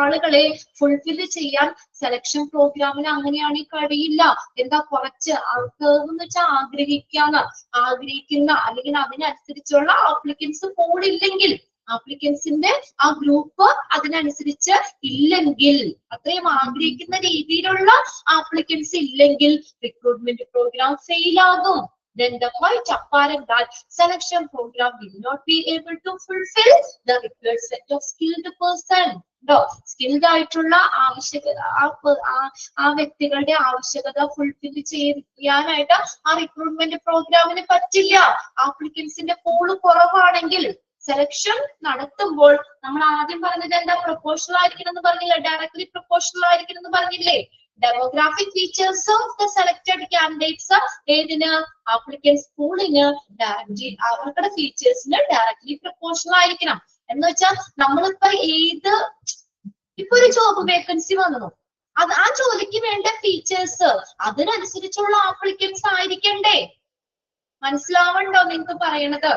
ആളുകളെ ഫുൾഫില്ല് ചെയ്യാൻ സെലക്ഷൻ പ്രോഗ്രാമിന് അങ്ങനെയാണെങ്കിൽ കഴിയില്ല. എന്താ കുറച്ച് എന്ന് വെച്ചാൽ ആഗ്രഹിക്കുന്ന അല്ലെങ്കിൽ അതിനനുസരിച്ചുള്ള ആപ്ലിക്കൻസ് പോളില്ലെങ്കിൽ, ആപ്ലിക്കൻസിന്റെ ആ ഗ്രൂപ്പ് അതിനനുസരിച്ച് ഇല്ലെങ്കിൽ, അത്രയും ആഗ്രഹിക്കുന്ന രീതിയിലുള്ള ആപ്ലിക്കൻസ് ഇല്ലെങ്കിൽ റിക്രൂട്ട്മെന്റ് പ്രോഗ്രാം ഫെയിൽ ആകും. Then the quite apparent that selection program will not be able to fulfill the required set of skilled person. Skilled ആയിട്ടുള്ള ആ വ്യക്തികളുടെ ആവശ്യകത ഫുൾഫിൽ ചെയ്യാനായിട്ട് ആ റിക്രൂട്ട്മെന്റ് പ്രോഗ്രാമിന് പറ്റില്ല. ആപ്ലിക്കൻസിന്റെ പൂള് കുറവാണെങ്കിൽ സെലക്ഷൻ നടത്തുമ്പോൾ നമ്മൾ ആദ്യം പറഞ്ഞത് എന്താ? പ്രൊപ്പോർഷണൽ ആയിരിക്കണം എന്ന് പറഞ്ഞില്ലേ? ഡയറക്ട്ലി പ്രൊപ്പോർഷണൽ ആയിരിക്കണം എന്ന് പറഞ്ഞില്ലേ? Demographic features of the selected candidates ഏതിന്? ആപ്ലിക്കൻസ് പൂളിന് അവരുടെ ഫീച്ചേഴ്സിന് ഡയറക്ട്ലി പ്രൊപ്പോർഷണൽ ആയിരിക്കണം. എന്ന് വെച്ചാൽ നമ്മളിപ്പോ ഇപ്പൊ ഒരു ജോബ് വേക്കൻസി വന്നു, ആ ജോലിക്ക് വേണ്ട ഫീച്ചേഴ്സ് അതിനനുസരിച്ചുള്ള ആപ്ലിക്കൻസ് ആയിരിക്കണ്ടേ? മനസ്സിലാവണ്ടോ നിങ്ങൾക്ക് പറയണത്?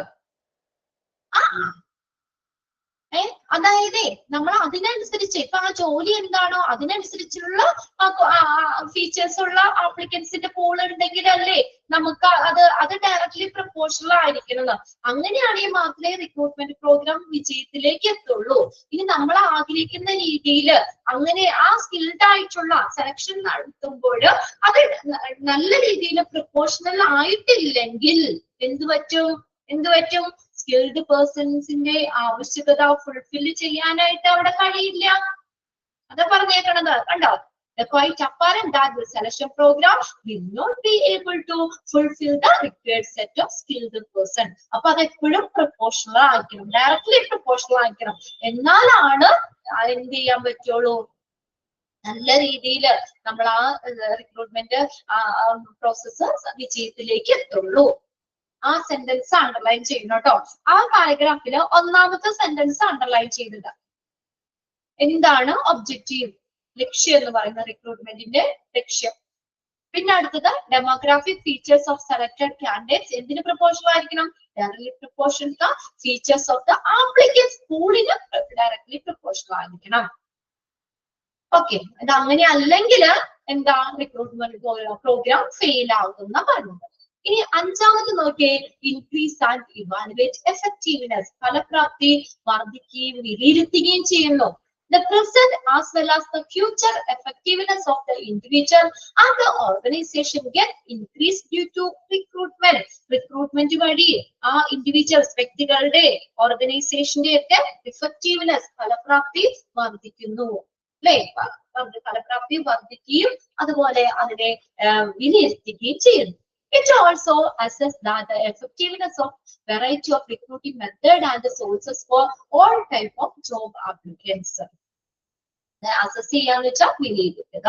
അതായത് നമ്മൾ അതിനനുസരിച്ച് ഇപ്പൊ ആ ജോലി എന്താണോ അതിനനുസരിച്ചുള്ള ഫീച്ചേഴ്സ് ഉള്ള ആപ്ലിക്കൻസിന്റെ പൂൾ ഉണ്ടെങ്കിലല്ലേ നമുക്ക് അത് ഡയറക്ട്ലി പ്രൊപ്പോർഷണൽ ആയിരിക്കണം. അങ്ങനെയാണെങ്കിൽ മാത്രമേ റിക്രൂട്ട്മെന്റ് പ്രോഗ്രാം വിജയത്തിലേക്ക് എത്തുള്ളൂ. ഇനി നമ്മൾ ആഗ്രഹിക്കുന്ന രീതിയിൽ അങ്ങനെ ആ സ്കിൽഡ് ആയിട്ടുള്ള സെലക്ഷൻ നടത്തുമ്പോൾ അത് നല്ല രീതിയിൽ പ്രൊപ്പോർഷണൽ ആയിട്ടില്ലെങ്കിൽ എന്ത് പറ്റും? സ്കിൽഡ് പേഴ്സൺസിന്റെ ആവശ്യകത ഫുൾഫിൽ ചെയ്യാനായിട്ട് അവിടെ കഴിയില്ല. അതാ പറഞ്ഞേക്കണത്. കണ്ടോ? Quite apparent that the selection program will not be able to fulfill the required set of skilled person. അപ്പൊ അത് എപ്പോഴും പ്രൊപ്പോർഷണൽ ആയിരിക്കണം, ഡയറക്ട്ലി പ്രൊപ്പോർഷണൽ ആയിരിക്കണം. എന്നാലാണ് എന്ത് ചെയ്യാൻ പറ്റുള്ളൂ? നല്ല രീതിയിൽ നമ്മൾ ആ റിക്രൂട്ട്മെന്റ് പ്രോസസ്സ് വിജയത്തിലേക്ക് എത്തുള്ളൂ. ആ സെന്റൻസ് അണ്ടർലൈൻ ചെയ്യണം കേട്ടോ. ആ പാരഗ്രാഫില് ഒന്നാമത്തെ സെന്റൻസ് അണ്ടർലൈൻ ചെയ്തത് എന്താണ്? ഒബ്ജക്റ്റീവ്, ലക്ഷ്യം എന്ന് പറയുന്ന റിക്രൂട്ട്മെന്റിന്റെ ലക്ഷ്യം. പിന്നെ അടുത്തത് demographic features of selected candidates എന്തിന് പ്രൊപ്പോർഷണൽ ആയിരിക്കണം? directly proportional to features of the applicant's pool-ന് directly proportional ആയിരിക്കണം. ഓക്കെ, ഇത് അങ്ങനെ അല്ലെങ്കിൽ എന്താ റിക്രൂട്ട്മെന്റ് പ്രോഗ്രാം ഫെയിൽ ആകുന്ന പറഞ്ഞത്. ഇനി അഞ്ചാമത് നോക്കിയേ, ഇൻക്രീസ് ആൻഡ് ഇവാലുവേറ്റ് എഫക്റ്റീവ്നെസ്, ഫലപ്രാപ്തി വർദ്ധിക്കുകയും വിലയിരുത്തുകയും ചെയ്യുന്നു. The present as well as the future effectiveness of the individual and the organization get increased due to recruitment. Recruitment വഴി ആ ഇൻഡിവിജ്വൽസ് വ്യക്തികളുടെ ഓർഗനൈസേഷന്റെ ഒക്കെ എഫക്റ്റീവ്നെസ് ഫലപ്രാപ്തി വർദ്ധിക്കുന്നു അല്ലെ. ഫലപ്രാപ്തി വർദ്ധിക്കുകയും അതുപോലെ അതിനെ വിലയിരുത്തുകയും ചെയ്യുന്നു. It also assesses that the effectiveness of variety of recruiting method and the sources for all type of job applicants. Assess ചെയ്യാന്ന് വെച്ചാൽ വിലയിരുത്തുക.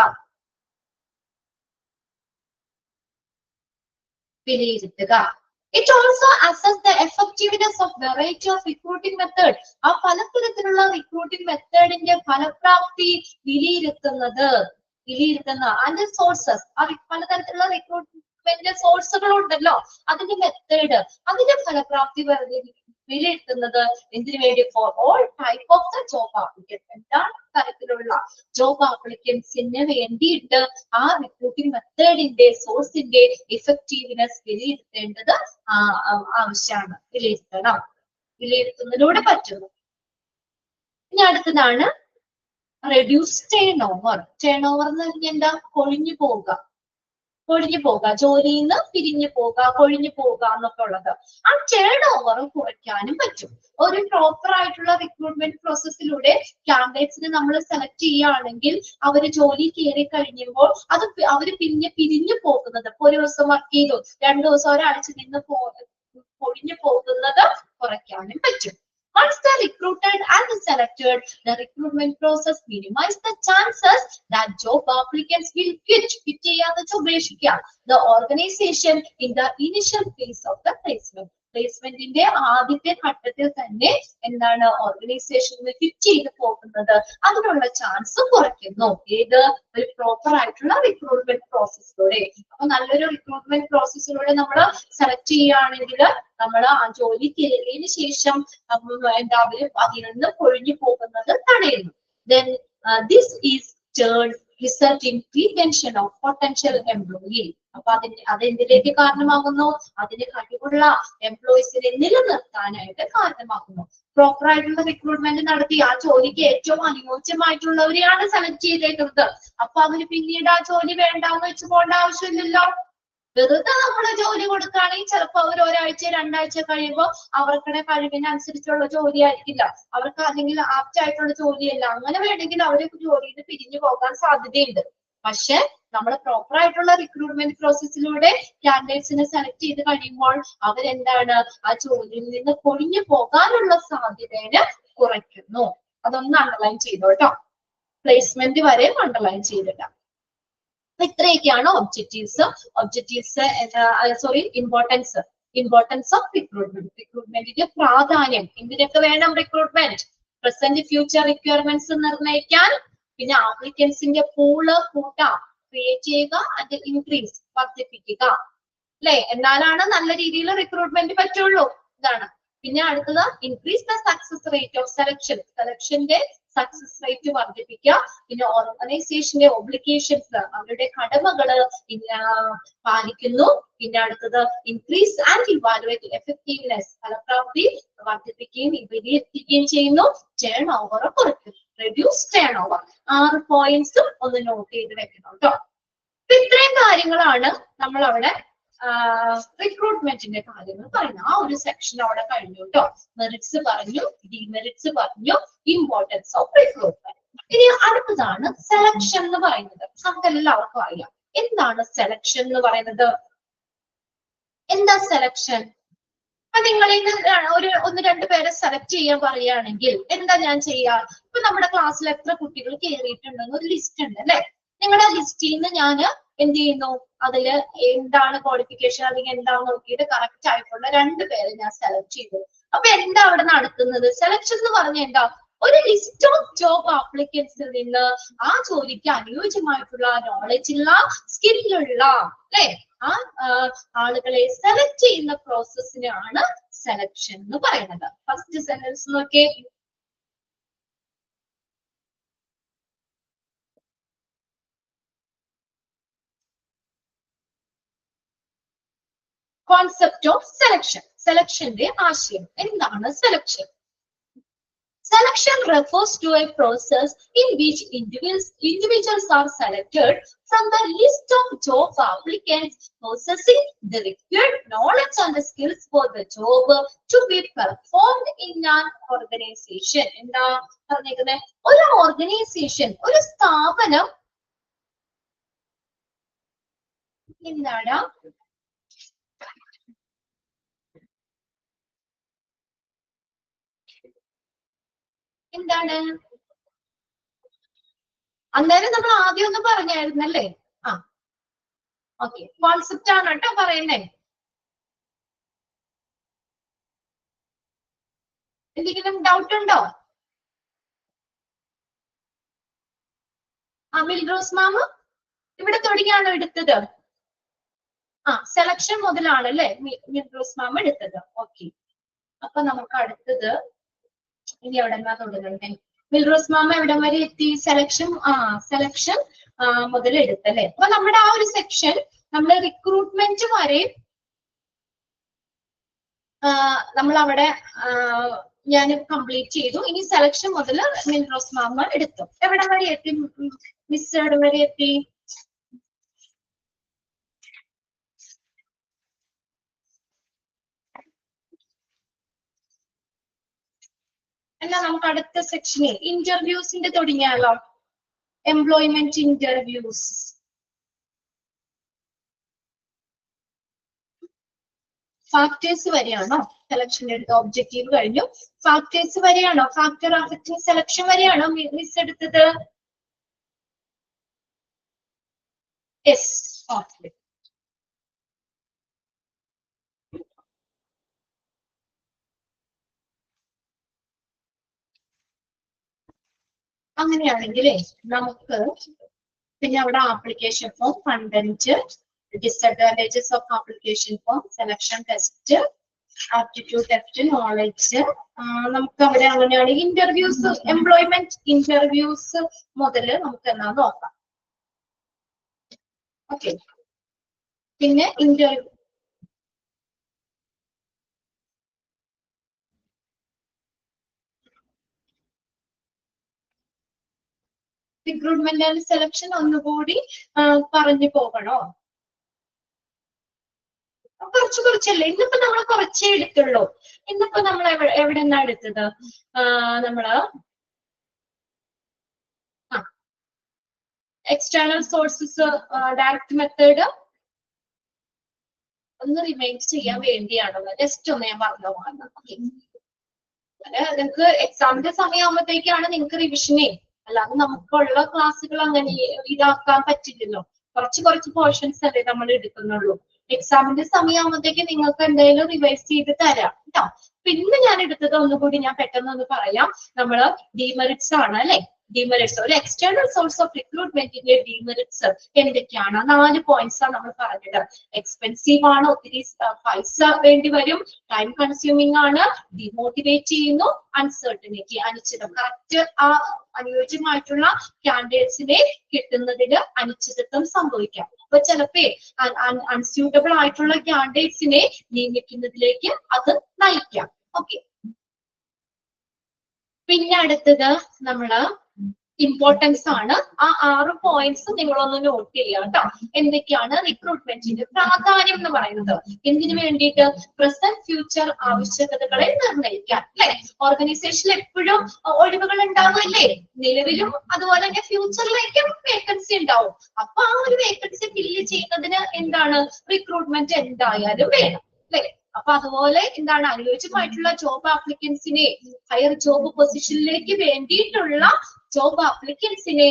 It also assesses the effectiveness of variety of recruiting method. ആ പലതരത്തിലുള്ള recruiting methodന്റെ ഫലപ്രാപ്തി വിലയിരുത്തുന്ന and the sources. ആ പലതരത്തിലുള്ള recruitment സോഴ്സുകൾ ഉണ്ടല്ലോ, അതിന്റെ മെത്തേഡ്, അതിന്റെ ഫലപ്രാപ്തി വിലയിരുത്തുന്നത് എന്തിനു വേണ്ടി? For all type of the job applicants. എല്ലാ തരത്തിലുള്ള ജോബ് ആപ്ലിക്കൻസിന് വേണ്ടിയിട്ട് ആ റിക്രൂട്ടിംഗ് മെത്തേഡിന്റെ സോഴ്സിന്റെ ഇഫക്റ്റീവ്നെസ് വിലയിരുത്തേണ്ടത് ആവശ്യമാണ്. വിലയിരുത്തുന്നതിലൂടെ പറ്റുന്നു. ഇനി അടുത്തതാണ് reduce turn over. Turn over എന്ന് പറഞ്ഞാൽ എന്താ? കൊഴിഞ്ഞു പോവുക, ജോലിയിൽ നിന്ന് പിരിഞ്ഞു പോവുക, കൊഴിഞ്ഞു പോവുക എന്നൊക്കെ ഉള്ളത്. ആ ടേൺ ഓവർ കുറയ്ക്കാനും പറ്റും. ഒരു പ്രോപ്പർ ആയിട്ടുള്ള റിക്രൂട്ട്മെന്റ് പ്രോസസ്സിലൂടെ കാൻഡിഡേറ്റ്സിനെ നമ്മൾ സെലക്ട് ചെയ്യുകയാണെങ്കിൽ അവര് ജോലി കയറി കഴിയുമ്പോൾ അത് അവര് പിന്നെ പിരിഞ്ഞു പോകുന്നത്, ഒരു ദിവസം വർക്ക് ചെയ്തു 2 ദിവസം ഒരാഴ്ച നിന്ന് കൊഴിഞ്ഞു പോകുന്നത് കുറയ്ക്കാനും പറ്റും. Once they're recruited and selected, the recruitment process minimizes the chances that job applicants will quit the organization in the initial phase of the placement. പ്ലേസ്മെന്റിന്റെ ആദ്യത്തെ ഘട്ടത്തിൽ തന്നെ എന്താണ് ഓർഗനൈസേഷനിൽ ഫിറ്റ് ചെയ്ത് പോകുന്നത്, അതിനുള്ള ചാൻസ് കുറയ്ക്കുന്നു. ഏത്? ഒരു പ്രോപ്പർ ആയിട്ടുള്ള റിക്രൂട്ട്മെന്റ് പ്രോസസ്സിലൂടെ. അപ്പൊ നല്ലൊരു റിക്രൂട്ട്മെന്റ് പ്രോസസ്സിലൂടെ നമ്മൾ സെലക്ട് ചെയ്യുകയാണെങ്കിൽ നമ്മൾ ആ ജോലി കയറിയതിനു ശേഷം എന്താ അതിൽ നിന്ന് പൊഴിഞ്ഞു പോകുന്നത് തടയുന്നു. Then this is turned result in prevention of potential employee. അപ്പൊ അതെന്തിലേക്ക് കാരണമാകുന്നു? അതിന് കഴിവുള്ള എംപ്ലോയീസിനെ നിലനിർത്താനായിട്ട് കാരണമാകുന്നു. പ്രോപ്പർ ആയിട്ടുള്ള റിക്രൂട്ട്മെന്റ് നടത്തി ആ ജോലിക്ക് ഏറ്റവും അനുയോജ്യമായിട്ടുള്ളവരെയാണ് സെലക്ട് ചെയ്തേക്കുന്നത്. അപ്പൊ അവര് പിന്നീട് ആ ജോലി വേണ്ടാന്ന് വെച്ച് പോകേണ്ട ആവശ്യമില്ലല്ലോ. വെറുതെ നമ്മള് ജോലി കൊടുക്കുകയാണെങ്കിൽ ചിലപ്പോൾ അവർ ഒരാഴ്ച 2 ആഴ്ച കഴിയുമ്പോൾ അവർക്കുടെ കഴിവിനനുസരിച്ചുള്ള ജോലി ആയിരിക്കില്ല, അവർക്ക് അല്ലെങ്കിൽ ആപ്റ്റ് ആയിട്ടുള്ള ജോലിയല്ല, അങ്ങനെ വേണമെങ്കിൽ അവര് ജോലിയിൽ നിന്ന് പിരിഞ്ഞു പോകാൻ സാധ്യതയുണ്ട്. പക്ഷെ നമ്മൾ പ്രോപ്പർ ആയിട്ടുള്ള റിക്രൂട്ട്മെന്റ് പ്രോസസ്സിലൂടെ കാൻഡിഡേറ്റ്സിനെ സെലക്ട് ചെയ്ത് കഴിയുമ്പോൾ അവരെന്താണ് ആ ജോലിയിൽ നിന്ന് പൊഴിഞ്ഞു പോകാനുള്ള സാധ്യതയെ കുറയ്ക്കുന്നു. അതൊന്ന് അണ്ടർലൈൻ ചെയ്തോ കേട്ടോ. പ്ലേസ്മെന്റ് വരെ അണ്ടർലൈൻ ചെയ്തില്ല. ഇത്രയൊക്കെയാണ് ഒബ്ജക്റ്റീവ്സ്. Importance of recruitment. റിക്രൂട്ട്മെന്റിന്റെ പ്രാധാന്യം. എന്തിനൊക്കെ വേണം റിക്രൂട്ട്മെന്റ്? പ്രസന്റ് ഫ്യൂച്ചർ റിക്വയർമെന്റ്സ് നിർണ്ണയിക്കാൻ, പിന്നെ ആപ്ലിക്കൻസിന്റെ പൂള് കൂട്ടാം, ക്രിയേറ്റ് ചെയ്യുക, അത് ഇൻക്രീസ് വർദ്ധിപ്പിക്കുക അല്ലെ, എന്നാലാണ് നല്ല രീതിയിൽ റിക്രൂട്ട്മെന്റ് പറ്റുള്ളൂ. ഇതാണ്. പിന്നെ അടുത്തത് increase the success rate of സെലക്ഷന്റെ സക്സസ് റേറ്റ് വർദ്ധിപ്പിക്കുക. പിന്നെ ഓർഗനൈസേഷന്റെ ഒബ്ലിഗേഷൻസ്, അവരുടെ കടമകള് പാലിക്കുന്നു. പിന്നെ അടുത്തത് ഇൻക്രീസ് ആൻഡ് ഇവാലുവേറ്റ് എഫക്റ്റീവ്നെസ്, ഫലപ്രാപ്തി വർദ്ധിപ്പിക്കുകയും വിലയിരുത്തുകയും ചെയ്യുന്നു. ടേൺ ഓവർ കുറയ്ക്കും, റെഡ്യൂസ് ടേൺ ഓവർ. 6 പോയിന്റ്സ് ഒന്ന് നോട്ട് ചെയ്ത് വെക്കണം കേട്ടോ. ഇത്രയും കാര്യങ്ങളാണ് നമ്മൾ അവിടെ റിക്രൂട്ട്മെന്റിന്റെ കാര്യങ്ങൾ പറയുന്നത്. ആ ഒരു സെക്ഷൻ അവിടെ കഴിഞ്ഞു കേട്ടോ. മെറിറ്റ്സ് പറഞ്ഞു, ഡിമെറിറ്റ്സ് പറഞ്ഞു, ഇമ്പോർട്ടൻസ് ഓഫ് റിക്രൂട്ട്മെന്റ്. ഇനി അടുത്തതാണ് സെലക്ഷൻ എന്ന് പറയുന്നത്. നമുക്ക് എല്ലാവർക്കും അറിയാം എന്താണ് സെലക്ഷൻ എന്ന് പറയുന്നത്. എന്താ സെലക്ഷൻ? അപ്പൊ നിങ്ങൾ ഒരു 1-2 പേരെ സെലക്ട് ചെയ്യാൻ പറയുകയാണെങ്കിൽ എന്താ ഞാൻ ചെയ്യാ? ഇപ്പൊ നമ്മുടെ ക്ലാസ്സിൽ എത്ര കുട്ടികൾ കയറിയിട്ടുണ്ടെന്ന് ഒരു ലിസ്റ്റ് ഉണ്ട് അല്ലെ. നിങ്ങളുടെ ലിസ്റ്റിൽ നിന്ന് ഞാൻ എന്ത് ചെയ്യുന്നു? അതില് എന്താണ് ക്വാളിഫിക്കേഷൻ അല്ലെങ്കിൽ എന്താണെന്ന് നോക്കിയിട്ട് കറക്റ്റ് ആയിട്ടുള്ള 2 പേരെ ഞാൻ സെലക്ട് ചെയ്തു. അപ്പൊ എന്താ അവിടെ നടക്കുന്നത്? സെലക്ഷൻ എന്ന് പറഞ്ഞാൽ എന്താ? ഒരു ലിസ്റ്റ് ഓഫ് ജോബ് ആപ്ലിക്കൻസിൽ നിന്ന് ആ ജോലിക്ക് അനുയോജ്യമായിട്ടുള്ള നോളജ് ഉള്ള, സ്കില്ലുള്ള അല്ലെ ആ ആളുകളെ സെലക്ട് ചെയ്യുന്ന പ്രോസസ്സിനാണ് സെലക്ഷൻ എന്ന് പറയുന്നത്. ഫസ്റ്റ് സെന്റൻസ് നോക്കിയേ. Concept of selection. സെലക്ഷന്റെ ആശയം എന്താണ് selection? Selection refers to a process in which individuals are selected from the list of job applicants possessing the required knowledge and the skills for the job to be performed in an organization. എന്താ പറഞ്ഞേക്കുന്നത്? ഒരു organisation, ഒരു സ്ഥാപനം എന്താണ് എന്താണ് അന്നേരം നമ്മൾ ആദ്യം ഒന്ന് പറഞ്ഞായിരുന്നല്ലേ? ആ ഓക്കെ, കോൺസെപ്റ്റ് ആണ് കേട്ടോ പറയുന്നേ. എന്തെങ്കിലും ഡൗട്ട് ഉണ്ടോ? മിൽറോസ് മാം ഇവിടെ തുടങ്ങിയാണോ എടുത്തത്? സെലക്ഷൻ മുതലാണല്ലേ മിൽറോസ് മാം എടുത്തത്. ഓക്കെ, അപ്പൊ നമുക്ക് അടുത്തത് ഇനി എവിടെ നിന്നാ തുടങ്ങണ്ടേ? മിൽറോസ് മാമ എവിടം വരെ എത്തി? സെലക്ഷൻ സെലക്ഷൻ മുതൽ എടുത്തല്ലേ? അപ്പൊ നമ്മുടെ ആ ഒരു സെക്ഷൻ നമ്മൾ റിക്രൂട്ട്മെന്റ് വരെ നമ്മൾ അവിടെ ഞാൻ കംപ്ലീറ്റ് ചെയ്തു. ഇനി സെലക്ഷൻ മുതൽ മിൽറോസ് മാമ എടുത്തു. എവിടം വരെ എത്തി മിസ്? എവിടം വരെ എത്തി? എന്നാ നമുക്ക് അടുത്ത സെക്ഷനിൽ ഇന്റർവ്യൂസിന്റെ തുടങ്ങിയാലോ? Employment interviews. ഫാക്ടേഴ്സ് വരെയാണോ സെലക്ഷന്റെ എടുത്ത? ഒബ്ജക്റ്റീവ് കഴിഞ്ഞു, ഫാക്ടേഴ്സ് വരെയാണോ? ഫാക്ടർ അഫക്റ്റിംഗ് സെലക്ഷൻ വരെയാണോ മിസ് എടുത്തത്? Yes, okay. അങ്ങനെയാണെങ്കിലേ നമുക്ക് പിന്നെ അവിടെ application form, content, disadvantages of application form, selection test, aptitude test, knowledge, നമുക്ക് അവിടെ അങ്ങനെയാണ്. ഇന്റർവ്യൂസ്, എംപ്ലോയ്മെന്റ് ഇന്റർവ്യൂസ് മുതൽ നമുക്ക് എന്നാ നോക്കാം. ഓക്കെ, പിന്നെ റിക്രൂട്ട്മെന്റ് ആൻഡ് സെലക്ഷൻ ഒന്നുകൂടി പറഞ്ഞു പോകണോ? കുറച്ചല്ലേ, ഇന്നിപ്പോ നമ്മൾ കുറച്ചേ എടുത്തുള്ളൂ. ഇന്നിപ്പോ നമ്മൾ എവിടെ നിന്നാ എടുത്തത്? നമ്മള് എക്സ്റ്റേണൽ സോഴ്സസ്, ഡയറക്റ്റ് മെത്തേഡ് ഒന്ന് റിമൈൻഡ് ചെയ്യാൻ വേണ്ടിയാണല്ലോ. ജസ്റ്റ് ഒന്ന് ഞാൻ പറഞ്ഞു പോകാം. നിങ്ങൾക്ക് എക്സാമിന്റെ സമയമാകുമ്പോഴത്തേക്കാണ് നിങ്ങൾക്ക് റിവിഷനേ, അല്ലാതെ നമുക്കുള്ള ക്ലാസ്സുകൾ അങ്ങനെ ഇതാക്കാൻ പറ്റില്ലല്ലോ. കുറച്ച് പോർഷൻസ് അല്ലേ നമ്മൾ എടുക്കുന്നുള്ളൂ. എക്സാമിന്റെ സമയമാകുമ്പോഴത്തേക്ക് നിങ്ങൾക്ക് എന്തായാലും റിവൈസ് ചെയ്ത് തരാം കേട്ടോ. പിന്നെ ഞാൻ എടുത്തത് ഒന്നുകൂടി ഞാൻ പെട്ടെന്ന് ഒന്ന് പറയാം. നമ്മള് ഡിമെറിറ്റ്സ് ആണ് അല്ലെ? ഡിമെറിറ്റ്സ്, ഒരു എക്സ്റ്റേണൽ സോഴ്സ് ഓഫ് റിക്രൂട്ട്മെന്റിന്റെ ഡിമെറിറ്റ്സ് എന്തൊക്കെയാണ്? 4 പോയിന്റ്സ് ആണ് നമ്മൾ പറഞ്ഞത്. എക്സ്പെൻസീവ് ആണ്, ഒത്തിരി പൈസ വേണ്ടി വരും, ടൈം കൺസ്യൂമിംഗ് ആണ്, ഡിമോട്ടിവേറ്റ് ചെയ്യുന്നു, അൺസർട്ടനിറ്റി, അനിശ്ചിതം. കറക്റ്റ് ആ അനുയോജ്യമായിട്ടുള്ള കാൻഡിഡേറ്റ്സിനെ കിട്ടുന്നതിന് അനിശ്ചിതത്വം സംഭവിക്കാം. അപ്പൊ ചിലപ്പോ അൺസ്യൂട്ടബിൾ ആയിട്ടുള്ള കാൻഡിഡേറ്റ്സിനെ നിയമിക്കുന്നതിലേക്ക് അത് നയിക്കാം. ഓക്കെ, പിന്നെ അടുത്തത് നമ്മള് ഇമ്പോർട്ടൻസ് ആണ്. ആ 6 പോയിന്റ്സ് നിങ്ങളൊന്ന് നോട്ട് ചെയ്യാം കേട്ടോ. എന്തൊക്കെയാണ് റിക്രൂട്ട്മെന്റിന്റെ പ്രാധാന്യം എന്ന് പറയുന്നത്? എന്തിനു വേണ്ടിയിട്ട്? പ്രസന്റ് ഫ്യൂച്ചർ ആവശ്യകതകളെ നിർണ്ണയിക്കാൻ അല്ലെ? ഓർഗനൈസേഷനിൽ എപ്പോഴും ഒഴിവുകൾ ഉണ്ടാവുമല്ലേ? നിലവിലും അതുപോലെ തന്നെ ഫ്യൂച്ചറിലേക്കും വേക്കൻസി ഉണ്ടാവും. അപ്പൊ ആ ഒരു വേക്കൻസി ഫില്ല് ചെയ്യുന്നതിന് എന്താണ്? റിക്രൂട്ട്മെന്റ് എന്തായാലും വേണം അല്ലെ? അപ്പൊ അതുപോലെ എന്താണ്? അനുയോജ്യമായിട്ടുള്ള ജോബ് ആപ്ലിക്കൻസിനെ, ഹയർ ജോബ് പൊസിഷനിലേക്ക് വേണ്ടിയിട്ടുള്ള ജോബ് ആപ്ലിക്കൻസിനെ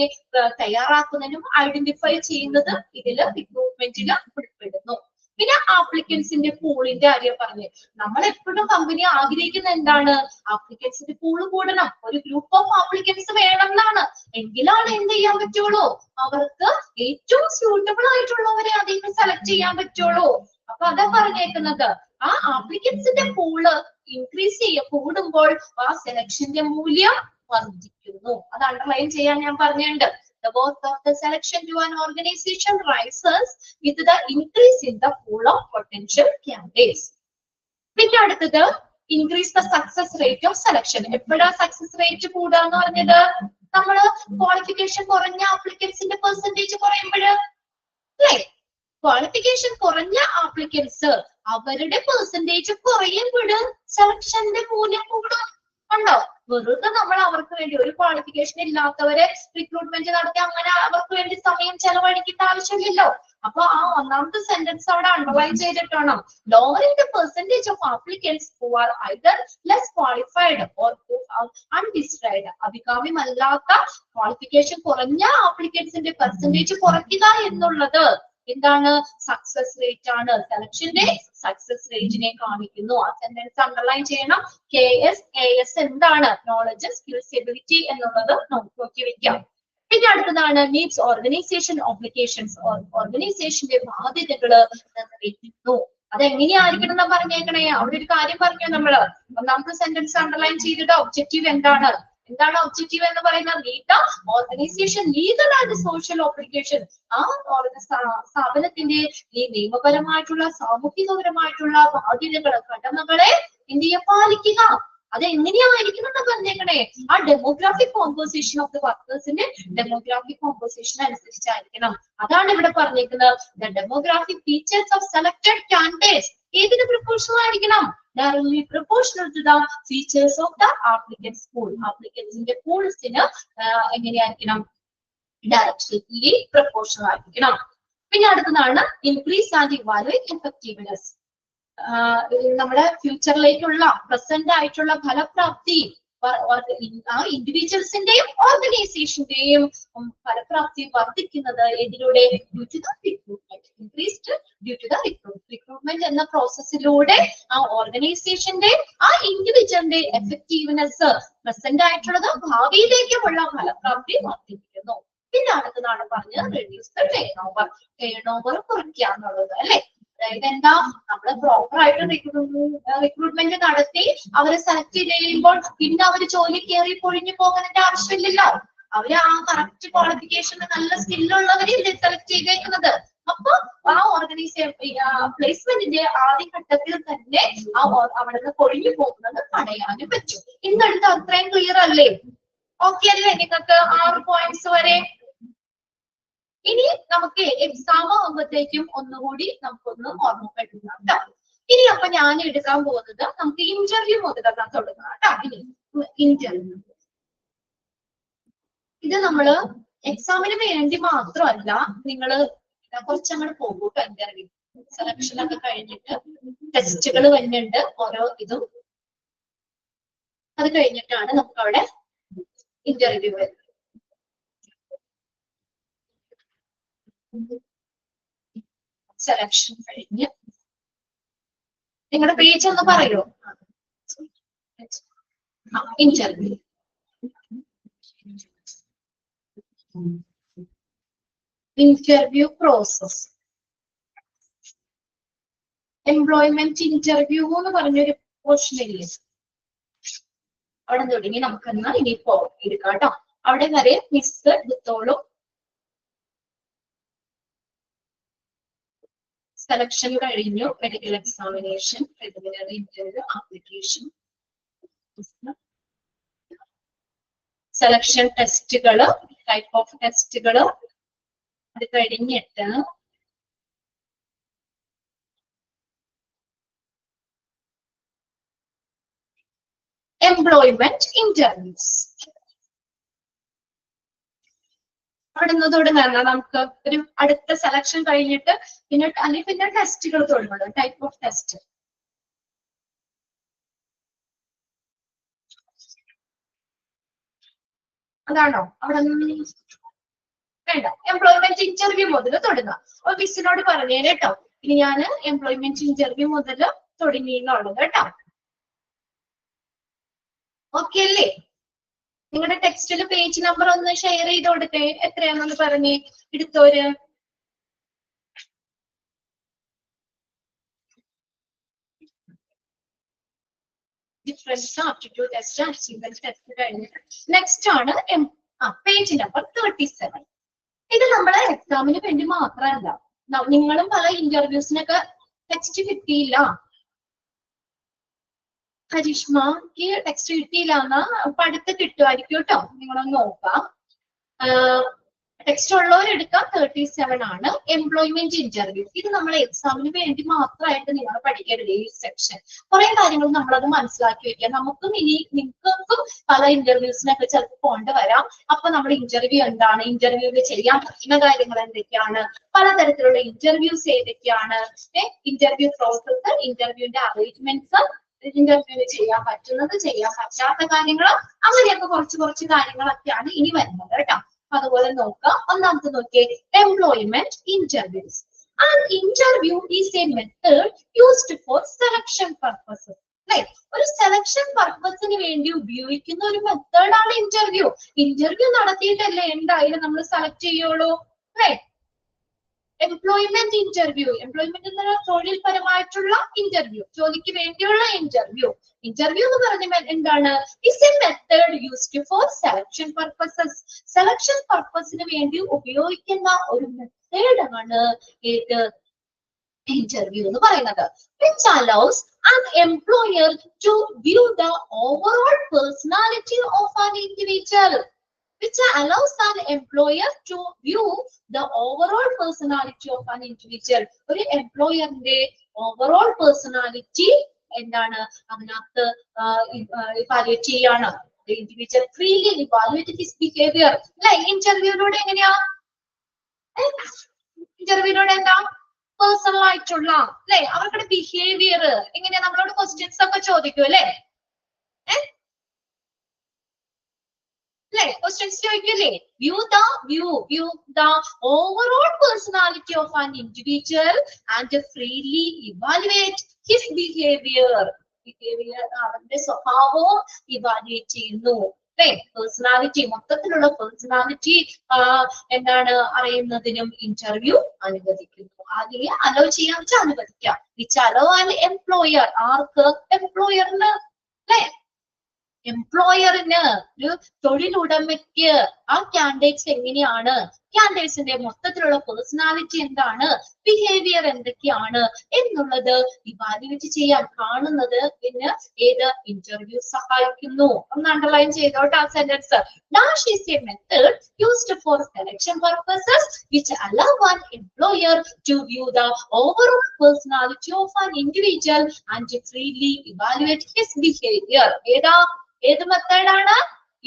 തയ്യാറാക്കുന്നതിനും ഐഡന്റിഫൈ ചെയ്യുന്നത് ഇതില് റിക്രൂട്ട്മെന്റിൽ ഉൾപ്പെടുന്നു. പിന്നെ ആപ്ലിക്കൻസിന്റെ പൂളിന്റെ കാര്യം പറഞ്ഞു. നമ്മൾ എപ്പോഴും കമ്പനി ആഗ്രഹിക്കുന്ന എന്താണ്? ആപ്ലിക്കൻസിന്റെ പൂള് കൂടണം, ഒരു ഗ്രൂപ്പ് ഓഫ് ആപ്ലിക്കൻസ് വേണം എന്നാണ്. എങ്കിലാണ് എന്ത് ചെയ്യാൻ പറ്റുള്ളൂ? അവർക്ക് ഏറ്റവും സ്യൂട്ടബിൾ ആയിട്ടുള്ളവരെ അതിൽ നിന്ന് സെലക്ട് ചെയ്യാൻ പറ്റുള്ളൂ. അപ്പൊ അതാ പറഞ്ഞേക്കുന്നത്. ആ ആപ്ലിക്കൻസിന്റെ പൂള് ഇൻക്രീസ് കൂടുമ്പോൾ ആ സെലക്ഷന്റെ മൂല്യം വർദ്ധിക്കുന്നു. അത് അണ്ടർലൈൻ ചെയ്യാൻ ഞാൻ പറഞ്ഞിട്ടുണ്ട്. The worth of the selection to an organization rises with the increase in the pool of potential candidates. പിന്നെ അടുത്തത് increase the success rate of selection. എപ്പോഴാ സക്സസ് റേറ്റ് കൂടാന്ന് പറഞ്ഞത്? നമ്മള് ക്വാളിഫിക്കേഷൻ കുറഞ്ഞ ആപ്ലിക്കൻസിന്റെ പെർസെന്റേജ് കുറയുമ്പോഴ് അല്ലേ? ക്വാളിഫിക്കേഷൻ കുറഞ്ഞ ആപ്ലിക്കൻസ് അവരുടെ പെർസെന്റേജ് കുറയുമ്പോൾ സെലക്ഷന്റെ മൂല്യം കൂടും. ഉണ്ടോ? വെറുതെ നമ്മൾ അവർക്ക് വേണ്ടി ഒരു ക്വാളിഫിക്കേഷൻ ഇല്ലാത്തവരെ റിക്രൂട്ട്മെന്റ് നടത്തി അങ്ങനെ അവർക്ക് വേണ്ടി സമയം ചെലവഴിക്കേണ്ട ആവശ്യമില്ലല്ലോ. അപ്പൊ ആ ഒന്നാമത്തെ സെന്റൻസ് അവിടെ അണ്ടർലൈൻ ചെയ്തിട്ടാണ്. Lowering the percentage of applicants who are either less qualified or undesired. അഭികാമ്യമല്ലാത്ത ക്വാളിഫിക്കേഷൻ കുറഞ്ഞ ആപ്ലിക്കൻസിന്റെ പെർസെന്റേജ് കുറയ്ക്കുക എന്നുള്ളത് എന്താണ്? സക്സസ് റേറ്റ് ആണ്. സെലക്ഷന്റെ സക്സസ് റേറ്റിനെ കാണിക്കുന്നു. ആ സെന്റൻസ് അണ്ടർലൈൻ ചെയ്യണം. KS എന്താണ്? നോളജ്, സ്കിൽസ്, എബിലിറ്റി എന്നുള്ളത് നോക്കി വെക്കാം. പിന്നെ അടുത്തതാണ് മീറ്റ്സ് ഓർഗനൈസേഷൻ ഓബ്ലിഗേഷൻസ്. ഓർഗനൈസേഷന്റെ ബാധ്യതകള് നിറവേറ്റുന്നു. അതെങ്ങനെയായിരിക്കണം എന്ന് പറഞ്ഞേക്കണേ. അവിടെ ഒരു കാര്യം പറഞ്ഞു നമ്മള്. ഒന്നാമത്തെ സെന്റൻസ് അണ്ടർലൈൻ ചെയ്തിട്ട് ഒബ്ജക്റ്റീവ് എന്താണ്? എന്താണ് ഒബ്ജക്റ്റീവ് എന്ന് പറയുന്നത്? Meet the organisation legal and social obligation. ആ സ്ഥാപനത്തിന്റെ ഈ നിയമപരമായിട്ടുള്ള സാമൂഹികപരമായിട്ടുള്ള ബാധ്യതകളെ, കടമകളെ എന്ത് ചെയ്യാൻ പാലിക്കുക. അത് എങ്ങനെയായിരിക്കണം എന്ന് പറഞ്ഞേക്കണേ. ആ ഡെമോഗ്രാഫിക് കോമ്പോസിഷൻ ഓഫ് ദ വർക്കേഴ്സിന്റെ ഡെമോഗ്രാഫിക് കോമ്പോസിഷൻ അനുസരിച്ചായിരിക്കണം. അതാണ് ഇവിടെ പറഞ്ഞേക്കുന്നത്. The demographic features of selected candidates ഏതിന് പ്രൊപ്പോർഷണൽ ആയിരിക്കണം? Narrowly proportional to the features of the applicant's pool. Applicants poolsന് എങ്ങനെയായിരിക്കണം? ഡയറക്ട്ലി പ്രൊപ്പോർഷണൽ ആയിരിക്കണം. പിന്നെ അടുത്തതാണ് ഇൻക്രീസ് ആൻഡ് ഇവാലുവേറ്റ് എഫക്റ്റീവ്നെസ്. നമ്മുടെ ഫ്യൂച്ചറിലേക്കുള്ള പ്രസന്റ് ആയിട്ടുള്ള ഫലപ്രാപ്തി ആ ഇൻഡിവിജ്വൽസിന്റെയും ഓർഗനൈസേഷന്റെയും ഫലപ്രാപ്തി വർദ്ധിക്കുന്നത് ഇതിലൂടെ due to the recruitment. Increased due to the recruitment എന്ന പ്രോസസ്സിലൂടെ ആ ഓർഗനൈസേഷന്റെ ആ ഇൻഡിവിജ്വലിന്റെ എഫക്റ്റീവ്നെസ് പ്രസന്റ് ആയിട്ടുള്ളത് ഭാവിയിലേക്കുമുള്ള ഫലപ്രാപ്തി വർദ്ധിപ്പിക്കുന്നു. പിന്നെ അടുത്തതാണ് പറഞ്ഞത് റെഡ്യൂസ് ദ ടേൺ ഓവർ കുറയ്ക്കുക എന്നുള്ളത് അല്ലെ. അതായത് എന്താ? നമ്മള് പ്രോപ്പർ ആയിട്ട് റിക്രൂട്ട്മെന്റ് നടത്തി അവരെ സെലക്ട് ചെയ്യുമ്പോൾ പിന്നെ അവര് ജോലി കയറി പൊഴിഞ്ഞു പോകാനുള്ള ആവശ്യമില്ലല്ലോ. അവര് ആ കറക്റ്റ് ക്വാളിഫിക്കേഷൻ നല്ല സ്കില്ലുള്ളവരെ സെലക്ട് ചെയ്തേക്കുന്നത്. അപ്പൊ ആ പ്ലേസ്മെന്റിന്റെ ആദ്യഘട്ടത്തിൽ തന്നെ അവിടുന്ന് പൊഴിഞ്ഞു പോകുന്നത് തടയാനും പറ്റും. ഇന്നെടുത്ത് അത്രയും ക്ലിയർ അല്ലേ? ഓക്കെ അല്ലേ നിങ്ങൾക്ക് 6 പോയിന്റ്സ് വരെ? ഇനി നമുക്ക് എക്സാം ആകുമ്പോഴത്തേക്കും ഒന്നുകൂടി നമുക്കൊന്ന് ഓർമ്മപ്പെടുത്താം കേട്ടോ. ഇനി അപ്പൊ ഞാൻ എടുക്കാൻ പോകുന്നത് നമുക്ക് ഇന്റർവ്യൂ മുതലെല്ലാം തുടങ്ങാം കേട്ടോ. ഇനി ഇന്റർവ്യൂ ഇത് നമ്മള് എക്സാമിന് വേണ്ടി മാത്രമല്ല, നിങ്ങള് കുറച്ചങ്ങോട്ട് പോകും കേട്ടോ. ഇന്റർവ്യൂ സെലക്ഷൻ ഒക്കെ കഴിഞ്ഞിട്ട് ടെസ്റ്റുകൾ വരുന്നുണ്ട് ഓരോ ഇതും. അത് കഴിഞ്ഞിട്ടാണ് നമുക്ക് അവിടെ ഇന്റർവ്യൂ വരുന്നത്. സെലക്ഷൻ കഴിഞ്ഞ് നിങ്ങളുടെ പേജ് ഒന്ന് പറയോ? Interview process. എംപ്ലോയ്മെന്റ് ഇന്റർവ്യൂ എന്ന് പറഞ്ഞൊരു പോർഷൻ ഇല്ലേ, അവിടെ തുടങ്ങി നമുക്കെന്നാ ഇനി എടുക്കാം കേട്ടോ. അവിടെ വരെ മിസ് എടുത്തോളും. സെലക്ഷൻ കഴിഞ്ഞു, medical examination, preliminary interview, application, selection ടെസ്റ്റുകള്, ടൈപ്പ് ഓഫ് ടെസ്റ്റുകള്. അത് കഴിഞ്ഞിട്ട് എംപ്ലോയ്മെന്റ് ഇന്റർവ്യൂസ്. അവിടെ നിന്ന് തുടങ്ങാം നമുക്ക്. ഒരു അടുത്ത സെലക്ഷൻ കഴിഞ്ഞിട്ട് പിന്നെ ടെസ്റ്റുകൾ തുടങ്ങുള്ളൂ. Type of test. അതാണോ? അവിടെ വേണ്ട. എംപ്ലോയ്മെന്റ് ഇന്റർവ്യൂ മുതൽ തുടങ്ങാം. മിസ്സിനോട് പറഞ്ഞേനെ കേട്ടോ, ഇനി ഞാൻ എംപ്ലോയ്മെന്റ് ഇന്റർവ്യൂ മുതൽ തുടങ്ങിയെന്നുള്ളത് കേട്ടോ. ഓക്കെ അല്ലേ? നിങ്ങളുടെ ടെക്സ്റ്റിൽ പേജ് നമ്പർ ഒന്ന് ഷെയർ ചെയ്ത് കൊടുത്തേ, എത്രയാണെന്ന് പറഞ്ഞേ എടുത്തോര്. Difference aptitude test, achievement test കഴിഞ്ഞിട്ട് നെക്സ്റ്റ് ആണ് പേജ് നമ്പർ 37. ഇത് നമ്മളെ എക്സാമിന് വേണ്ടി മാത്രമല്ല, നിങ്ങളും പല ഇന്റർവ്യൂസിനൊക്കെ ടെക്സ്റ്റ് കിട്ടിയില്ല, കരിഷ്മക്ക് ടെക്സ്റ്റ് കിട്ടിയില്ല എന്നാ പഠിത്തം കിട്ടുമായിരിക്കും കേട്ടോ. നിങ്ങളൊന്ന് നോക്കാം. ടെക്സ്റ്റ് ഉള്ളവരെടുക്കാം. 37 ആണ് എംപ്ലോയ്മെന്റ് ഇന്റർവ്യൂ. ഇത് നമ്മൾ എക്സാമിന് വേണ്ടി മാത്രമായിട്ട് നിങ്ങൾ പഠിക്കരുത്. ഈ സെക്ഷൻ കുറെ കാര്യങ്ങൾ നമ്മളത് മനസ്സിലാക്കി വെക്കുക. നമുക്കും ഇനി നിങ്ങൾക്കും പല ഇന്റർവ്യൂസിനൊക്കെ ചിലപ്പോൾ പോകേണ്ടി വരാം. അപ്പൊ നമ്മുടെ ഇന്റർവ്യൂ എന്താണ്, ഇന്റർവ്യൂവിൽ ചെയ്യാൻ പറ്റുന്ന കാര്യങ്ങൾ എന്തൊക്കെയാണ്, പലതരത്തിലുള്ള ഇന്റർവ്യൂസ് ഏതൊക്കെയാണ്, ഇന്റർവ്യൂ പ്രോസസ്, ഇന്റർവ്യൂവിന്റെ അറേഞ്ച്മെന്റ്സ്, ഇന്റർവ്യൂ ചെയ്യാൻ പറ്റുന്നത് ചെയ്യാൻ പറ്റാത്ത കാര്യങ്ങൾ, അങ്ങനെയൊക്കെ കുറച്ച് കാര്യങ്ങളൊക്കെയാണ് ഇനി വരുന്നത് കേട്ടോ. അതുപോലെ നോക്കാം. ഒന്നാമത്തെ നോക്കിയേ, employment interviews. An interview is a method used for selection purposes. ഒരു സെലക്ഷൻ പർപ്പസിന് വേണ്ടി ഉപയോഗിക്കുന്ന ഒരു മെത്തേഡാണ് ഇന്റർവ്യൂ. ഇന്റർവ്യൂ നടത്തിയിട്ടല്ലേ എന്തായാലും നമ്മൾ സെലക്ട് ചെയ്യുള്ളൂ അല്ലേ? എംപ്ലോയ്മെന്റ് ഇന്റർവ്യൂ, എംപ്ലോയ്മെന്റ് എന്ന തൊഴിൽപരമായിട്ടുള്ള ഇന്റർവ്യൂ, ജോലിക്ക് വേണ്ടിയുള്ള ഇന്റർവ്യൂ. ഇന്റർവ്യൂ എന്ന് പറഞ്ഞാൽ എന്താണ്? Is a method used for selection purposes. Selection പർപ്പസിന് വേണ്ടി ഉപയോഗിക്കുന്ന ഒരു മെത്തേഡ് ആണ് ഏത്? ഇന്റർവ്യൂ എന്ന് പറയുന്നത്. which allows an employer to view the overall personality of an individual. which allows an employer to view the overall personality of an individual. ഒരു എംപ്ലോയറിന്റെ overall personality എന്താണ് അതിനകത്ത് ഇവാലുവേറ്റ് ചെയ്യാണ്. Individual freely evaluate his behaviour അല്ലെ? ഇന്റർവ്യൂയിലൂടെ എങ്ങനെയാ? ഇന്റർവ്യൂയിലൂടെ എന്താ? Personal ആയിട്ടുള്ള അല്ലെ അവരുടെ ബിഹേവിയർ എങ്ങനെയാ? നമ്മളോട് ക്വസ്റ്റ്യൻസ് ഒക്കെ ചോദിക്കും അല്ലെ? ക്വസ്റ്റ്യൻസ് ചോദിക്കില്ലേ? View the overall personality of an individual and freely evaluate his behaviour. അവന്റെ സ്വഭാവവും ഇവാലുവേറ്റ് ചെയ്യുന്നു അല്ലെ? പേഴ്സണാലിറ്റി, മൊത്തത്തിലുള്ള പേഴ്സണാലിറ്റി എന്താണ് അറിയുന്നതിനും ഇന്റർവ്യൂ അനുവദിക്കുന്നു. അല്ലെങ്കിൽ അലോ ചെയ്യാൻ വെച്ചാൽ അനുവദിക്കാം. വിച്ച് അലോ ആൻ എംപ്ലോയർ, ആർക്ക്? എംപ്ലോയറിന് അല്ലെ? എംപ്ലോയറിന്, ഒരു തൊഴിലുടമയ്ക്ക് ആ കാൻഡിഡേറ്റ്സ് എങ്ങനെയാണ്, കാൻഡിഡേറ്റ്സിന്റെ മൊത്തത്തിലുള്ള പേഴ്സണാലിറ്റി എന്താണ്, ബിഹേവിയർ എന്തൊക്കെയാണ് എന്നുള്ളത് ഇവാലുവേറ്റ് ചെയ്യാൻ കാണുന്നത് പിന്നെ ഏത്? ഇന്റർവ്യൂ സഹായിക്കുന്നു. ഒന്ന് അണ്ടർലൈൻ ചെയ്തോട്ടെ ആ sentence. Dash is a method used for selection purposes which allow an employer to view the overall personality of an individual and freely evaluate his behavior. ഏത് മെത്തേഡാണ്?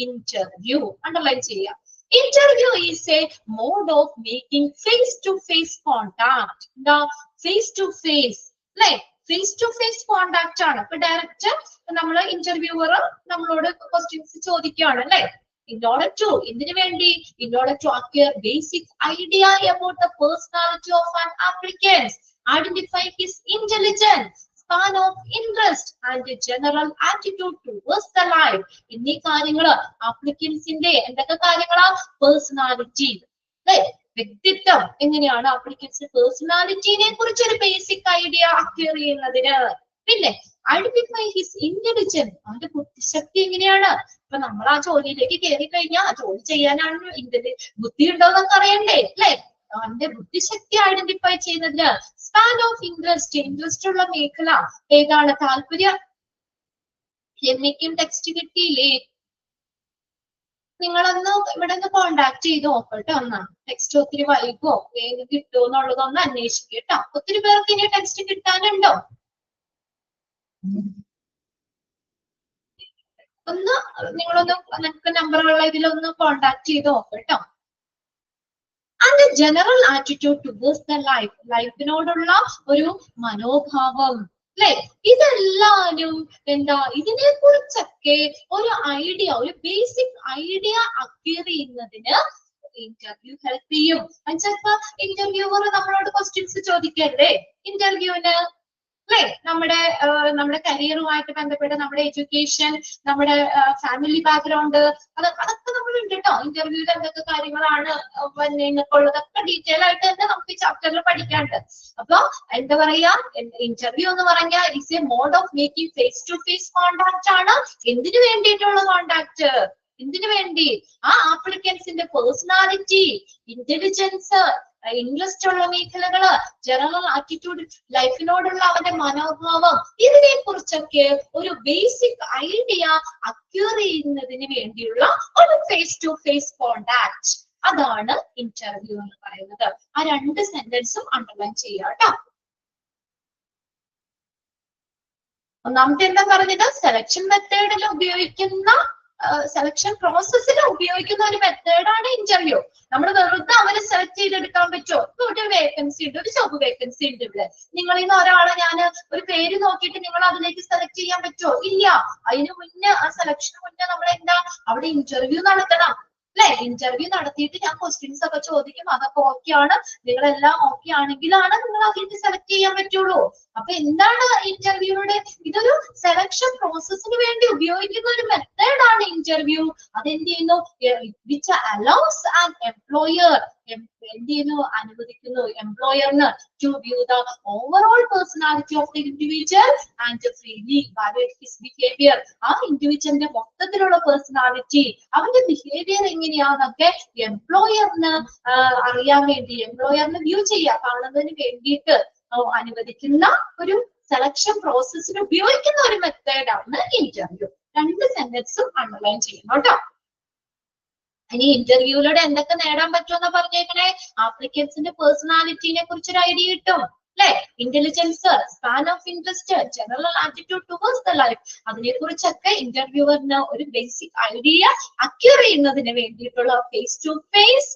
ഇന്റർവ്യൂ. അണ്ടർലൈൻ ചെയ്യാം. Interview is a mode of making face to face contact. എന്താ? Face to face അല്ലെ? Face to face contact ആണ്. ഇപ്പൊ direct നമ്മള് interviewer നമ്മളോട് questions ചോദിക്കുകയാണ് അല്ലെ? എന്തിനു വേണ്ടി? in order to acquire basic idea about the personality of an applicant, identify his intelligence, span of interest and general attitude towards the life. എന്നീ കാര്യങ്ങള് ആപ്ലിക്കൻസിന്റെ എന്തൊക്കെ കാര്യങ്ങളാ? പേഴ്സണാലിറ്റി അല്ലെ? വ്യക്തിത്വം എങ്ങനെയാണ്, ആപ്ലിക്കൻസ് പേഴ്സണാലിറ്റിനെ കുറിച്ച് ഒരു ബേസിക് ഐഡിയ അക്വയർ ചെയ്യുന്നതിന്. പിന്നെ ഐഡന്റിഫൈ ഹിസ് ഇന്റലിജൻസ്, അവന്റെ ബുദ്ധിശക്തി എങ്ങനെയാണ്. ഇപ്പൊ നമ്മൾ ആ ജോലിയിലേക്ക് കയറി കഴിഞ്ഞാൽ ആ ജോലി ചെയ്യാനാണ് ബുദ്ധി ഉണ്ടോ എന്നൊക്കെ അറിയണ്ടേ അല്ലെ? അവന്റെ ബുദ്ധിശക്തി ഐഡന്റിഫൈ ചെയ്യുന്നതിന്. സ്പാൻ ഓഫ് ഇൻട്രസ്റ്റ് ഉള്ള മേഖല ഏതാണ്? താല്പര്യം. എന്നേക്കും ടെക്സ്റ്റ് കിട്ടിയില്ലേ? നിങ്ങളൊന്ന് ഇവിടെ നിന്ന് കോണ്ടാക്ട് ചെയ്ത് നോക്കട്ടെ. ഒന്ന് ടെക്സ്റ്റ് ഒത്തിരി വൈകോ വേഗം കിട്ടുമോ എന്നുള്ളതൊന്ന് അന്വേഷിക്കുക കേട്ടോ. ഒത്തിരി പേർക്ക് ഇനി ടെക്സ്റ്റ് കിട്ടാനുണ്ടോ? ഒന്ന് നിങ്ങളൊന്ന് നിങ്ങൾക്ക് നമ്പറുള്ള ഇതിലൊന്ന് കോണ്ടാക്ട് ചെയ്ത് നോക്കട്ടോ. And general attitude towards the life, ലൈഫിനോടുള്ള ഒരു മനോഭാവം അല്ലെ? ഇതെല്ലാരും എന്താ? ഇതിനെ കുറിച്ചൊക്കെ ഒരു ഐഡിയ, ഒരു ബേസിക് ഐഡിയ അക്വയർ ചെയ്യുന്നതിന് ഇന്റർവ്യൂ ഹെൽപ്പ് ചെയ്യും. ചിലപ്പോ ഇന്റർവ്യൂവർ നമ്മളോട് ക്വസ്റ്റ്യൻസ് ചോദിക്കല്ലേ ഇന്റർവ്യൂവിന്, അല്ലെ? നമ്മുടെ കരിയറുമായിട്ട് ബന്ധപ്പെട്ട് നമ്മുടെ എഡ്യൂക്കേഷൻ, നമ്മുടെ ഫാമിലി ബാക്ക്ഗ്രൗണ്ട്, അതൊക്കെ നമ്മളുണ്ട് കേട്ടോ. ഇന്റർവ്യൂവിൽ എന്തൊക്കെ കാര്യങ്ങളാണ് നിങ്ങൾക്കുള്ളതൊക്കെ ഡീറ്റെയിൽ ആയിട്ട് തന്നെ നമുക്ക് ഈ ചാപ്റ്ററിൽ പഠിക്കാനുണ്ട്. അപ്പൊ എന്താ പറയാ, ഇന്റർവ്യൂ എന്ന് പറഞ്ഞാൽ it's a mode of making face to face contact ആണ്. എന്തിനു വേണ്ടിയിട്ടുള്ള കോണ്ടാക്ട്? എന്തിനു വേണ്ടി? ആ ആപ്ലിക്കൻസിന്റെ പേഴ്സണാലിറ്റി, ഇന്റലിജൻസ്, ഇൻട്രസ്റ്റ് ഉള്ള മേഖലകള്, ജനറൽ ആറ്റിറ്റ്യൂഡ്, ലൈഫിനോടുള്ള അവന്റെ മനോഭാവം, ഇതിനെ കുറിച്ചൊക്കെ ഒരു ബേസിക് ഐഡിയ അക്യൂർ ചെയ്യുന്നതിന് വേണ്ടിയുള്ള ഒരു ഫേസ് ടു ഫേസ് കോണ്ടാക്ട്, അതാണ് ഇന്റർവ്യൂ എന്ന് പറയുന്നത്. ആ രണ്ട് സെന്റൻസും അണ്ടർലൈൻ ചെയ്യാം കേട്ടോ. ഒന്നാമത്തെ എന്താ പറഞ്ഞത്? സെലക്ഷൻ മെത്തേഡിൽ ഉപയോഗിക്കുന്ന, സെലക്ഷൻ പ്രോസസ്സിൽ ഉപയോഗിക്കുന്ന ഒരു മെത്തേഡാണ് ഇന്റർവ്യൂ. നമ്മൾ വെറുതെ അവരെ സെലക്ട് ചെയ്തെടുക്കാൻ പറ്റുമോ? ഒരു വേക്കൻസി ഉണ്ട്, ഒരു ജോബ് വേക്കൻസി ഉണ്ട് ഇവിടെ. നിങ്ങളിൽ നിന്ന് ഒരാളെ ഞാൻ ഒരു പേര് നോക്കിയിട്ട് നിങ്ങൾ അതിലേക്ക് സെലക്ട് ചെയ്യാൻ പറ്റുമോ? ഇല്ല. അതിന് മുന്നേ, ആ സെലക്ഷന് മുന്നേ നമ്മൾ എന്താ, അവിടെ ഇന്റർവ്യൂ നടത്തണം, അല്ലെ? ഇന്റർവ്യൂ നടത്തിയിട്ട് ഞാൻ ക്വസ്റ്റ്യൻസ് ഒക്കെ ചോദിക്കും, അതൊക്കെ ഓക്കെ ആണ്, നിങ്ങളെല്ലാം ഓക്കെ ആണെങ്കിലാണ് നിങ്ങൾ അതിലേക്ക് സെലക്ട് ചെയ്യാൻ പറ്റുള്ളൂ. അപ്പൊ എന്താണ് ഇന്റർവ്യൂയുടെ? ഇതൊരു സെലക്ഷൻ പ്രോസസ്സിന് വേണ്ടി ഉപയോഗിക്കുന്ന ഒരു മെത്തേഡാണ് ഇന്റർവ്യൂ. അതെന്ത് ചെയ്യുന്നു? വിച്ച് അലൗസ് ആൻ എംപ്ലോയർ, എന്ത് ചെയ്യുന്നു? അനുവദിക്കുന്നു എംപ്ലോയറിന് to view the overall personality of the individual and freely evaluate his behaviour. ആ ഇൻഡിവിജ്വലിന്റെ മൊത്തത്തിലുള്ള പേഴ്സണാലിറ്റി, അവന്റെ ബിഹേവിയർ എങ്ങനെയാന്നൊക്കെ എംപ്ലോയറിന് അറിയാൻ വേണ്ടി, എംപ്ലോയറിന് വ്യൂ ചെയ്യാൻ, കാണുന്നതിന് വേണ്ടിയിട്ട് അനുവദിക്കുന്ന ഒരു സെലക്ഷൻ പ്രോസസ്സിൽ ഉപയോഗിക്കുന്ന ഒരു മെത്തേഡാണ് ഇന്റർവ്യൂ. രണ്ട് സെന്റൻസും അണ്ടർലൈൻ ചെയ്യണം കേട്ടോ. ഇനി ഇന്റർവ്യൂയിലൂടെ എന്തൊക്കെ നേടാൻ പറ്റുമെന്ന് പറഞ്ഞേക്കണേ? ആപ്ലിക്കൻസിന്റെ പേഴ്സണാലിറ്റിനെ കുറിച്ചൊരു ഐഡിയ കിട്ടും, അല്ലെ? Intelligence, span of interest, general attitude towards the life, അതിനെ കുറിച്ചൊക്കെ ഇന്റർവ്യൂവറിന് ഒരു ബേസിക് ഐഡിയ അക്യൂർ ചെയ്യുന്നതിന് വേണ്ടിയിട്ടുള്ള ഫേസ് ടു ഫേസ്